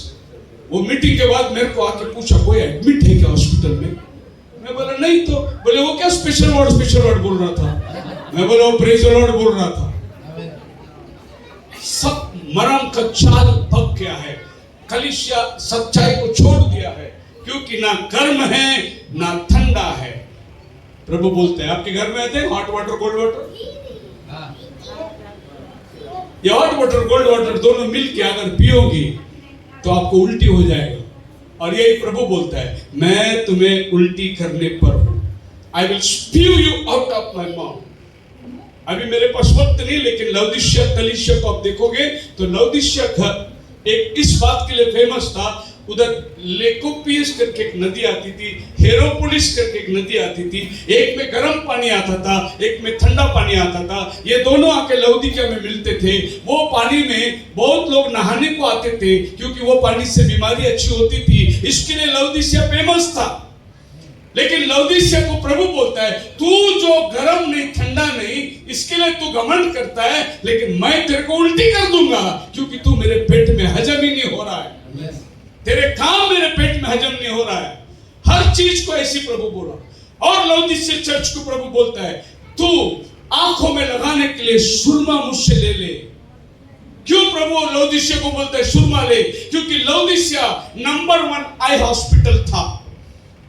वो मीटिंग के बाद मेरे को आके पूछा कोई एडमिट है क्या हॉस्पिटल में? मैं बोला नहीं तो। बोले वो क्या स्पेशल वर्ड बोल रहा था? मैं बोला वो प्रेज द लॉर्ड बोल रहा था। सब मरम का चाल पक गया है, कलीसिया सच्चाई को छोड़ दिया है, क्योंकि ना गर्म है ना ठंडा है। प्रभु बोलते हैं आपके घर में आते हैं हॉट वाटर कोल्ड वाटर, ये हॉट वाटर कोल्ड वाटर दोनों मिलके अगर पियोगी तो आपको उल्टी हो जाएगा। और यही प्रभु बोलता है, मैं तुम्हें उल्टी करने पर हूं। I will spew you out of my mouth. अभी मेरे पास वक्त नहीं, लेकिन लौदीसिया कलीसिया को आप देखोगे तो लौदीसिया घर एक इस बात के लिए फेमस था, उधर लेकोपियस करके एक नदी आती थी, हेरोपोलिस करके एक नदी आती थी। एक में गर्म पानी आता था, एक में ठंडा पानी आता था। ये दोनों आके लौदीकिया में मिलते थे। वो पानी में बहुत लोग नहाने को आते थे, क्योंकि वो पानी से बीमारी अच्छी होती थी। इसके लिए लौदीसिया फेमस था। लेकिन लौदीसिया को प्रभु बोलता है, तू जो गर्म नहीं ठंडा नहीं, इसके लिए तू घमंड करता है, लेकिन मैं तेरे को उल्टी कर दूंगा, क्योंकि तू मेरे पेट में हजम ही नहीं हो रहा है। तेरे काम मेरे पेट में हजम नहीं हो रहा है। हर चीज को ऐसी प्रभु बोला। और लौदीसिया चर्च को प्रभु बोलता है, तू आंखों में लगाने के लिए सुरमा मुझसे ले ले। क्यों प्रभु लौदीसिया को बोलता है सुरमा ले? क्योंकि लौदीसिया नंबर 1 आई हॉस्पिटल था,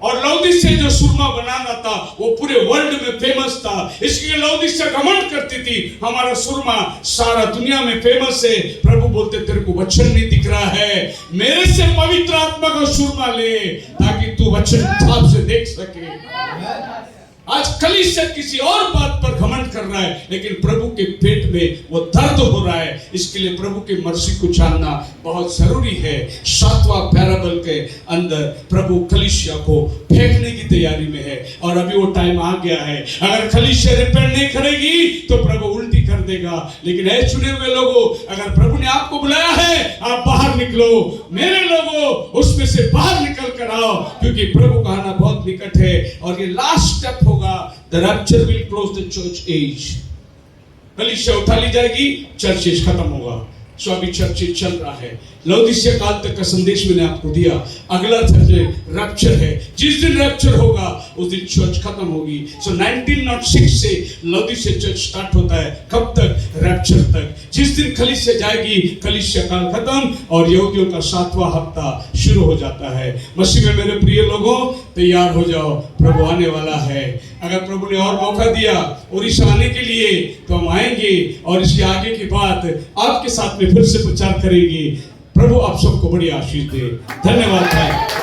और लौदीसिया जो सुरमा बनाना था वो पूरे वर्ल्ड में फेमस था। इसलिए लौदीसिया घमंड करती थी, हमारा सुरमा सारा दुनिया में फेमस है। प्रभु बोलते तेरे को वचन नहीं दिख रहा है, मेरे से पवित्र आत्मा का सुरमा ले, ताकि तू वचन भाव से देख सके। आज कलीसिया किसी और बात पर घमंड कर रहा है, लेकिन प्रभु के पेट में वो दर्द हो रहा है। इसके लिए प्रभु की मर्जी को जानना बहुत जरूरी है। 7वां पैराबल के अंदर प्रभु कलीसिया को फेंकने की तैयारी में है, और अभी वो टाइम आ गया है। अगर कलीसिया रिपेंट नहीं करेगी तो प्रभु उल्टी कर देगा। लेकिन ऐ चुने हुए लोगों, अगर प्रभु ने आपको बुलाया है, आप बाहर निकलो। मेरे लोगों, उसमें से बाहर निकल कर आओ, क्योंकि प्रभु का आना बहुत निकट है। और ये लास्ट स्टेप होगा, the rapture will close the church age। कलीसिया उठा ली जाएगी, चर्च एज खत्म होगा। सो अभी चर्च एज चल रहा है। लौदीसिया काल तक का संदेश मैंने आपको दिया। अगला रैप्चर है। जिस दिन रैप्चर होगा उस दिन चर्च खत्म होगी। सो 1906 से लौदीसिया चर्च स्टार्ट होता है। कब तक? रैप्चर तक। जिस दिन कलीसिया जाएगी, कलीसिया काल खत्म और यहूदियों का 7वां हफ्ता शुरू हो जाता है। मसीह में मेरे प्रिय लोगों, तैयार हो जाओ, प्रभु आने वाला है। अगर प्रभु ने और मौका दिया उड़ीसा आने के लिए तो हम आएंगे, और इसके आगे की बात आपके साथ में फिर से प्रचार करेंगे। प्रभु आप सबको बड़ी आशीष दे। धन्यवाद भाई।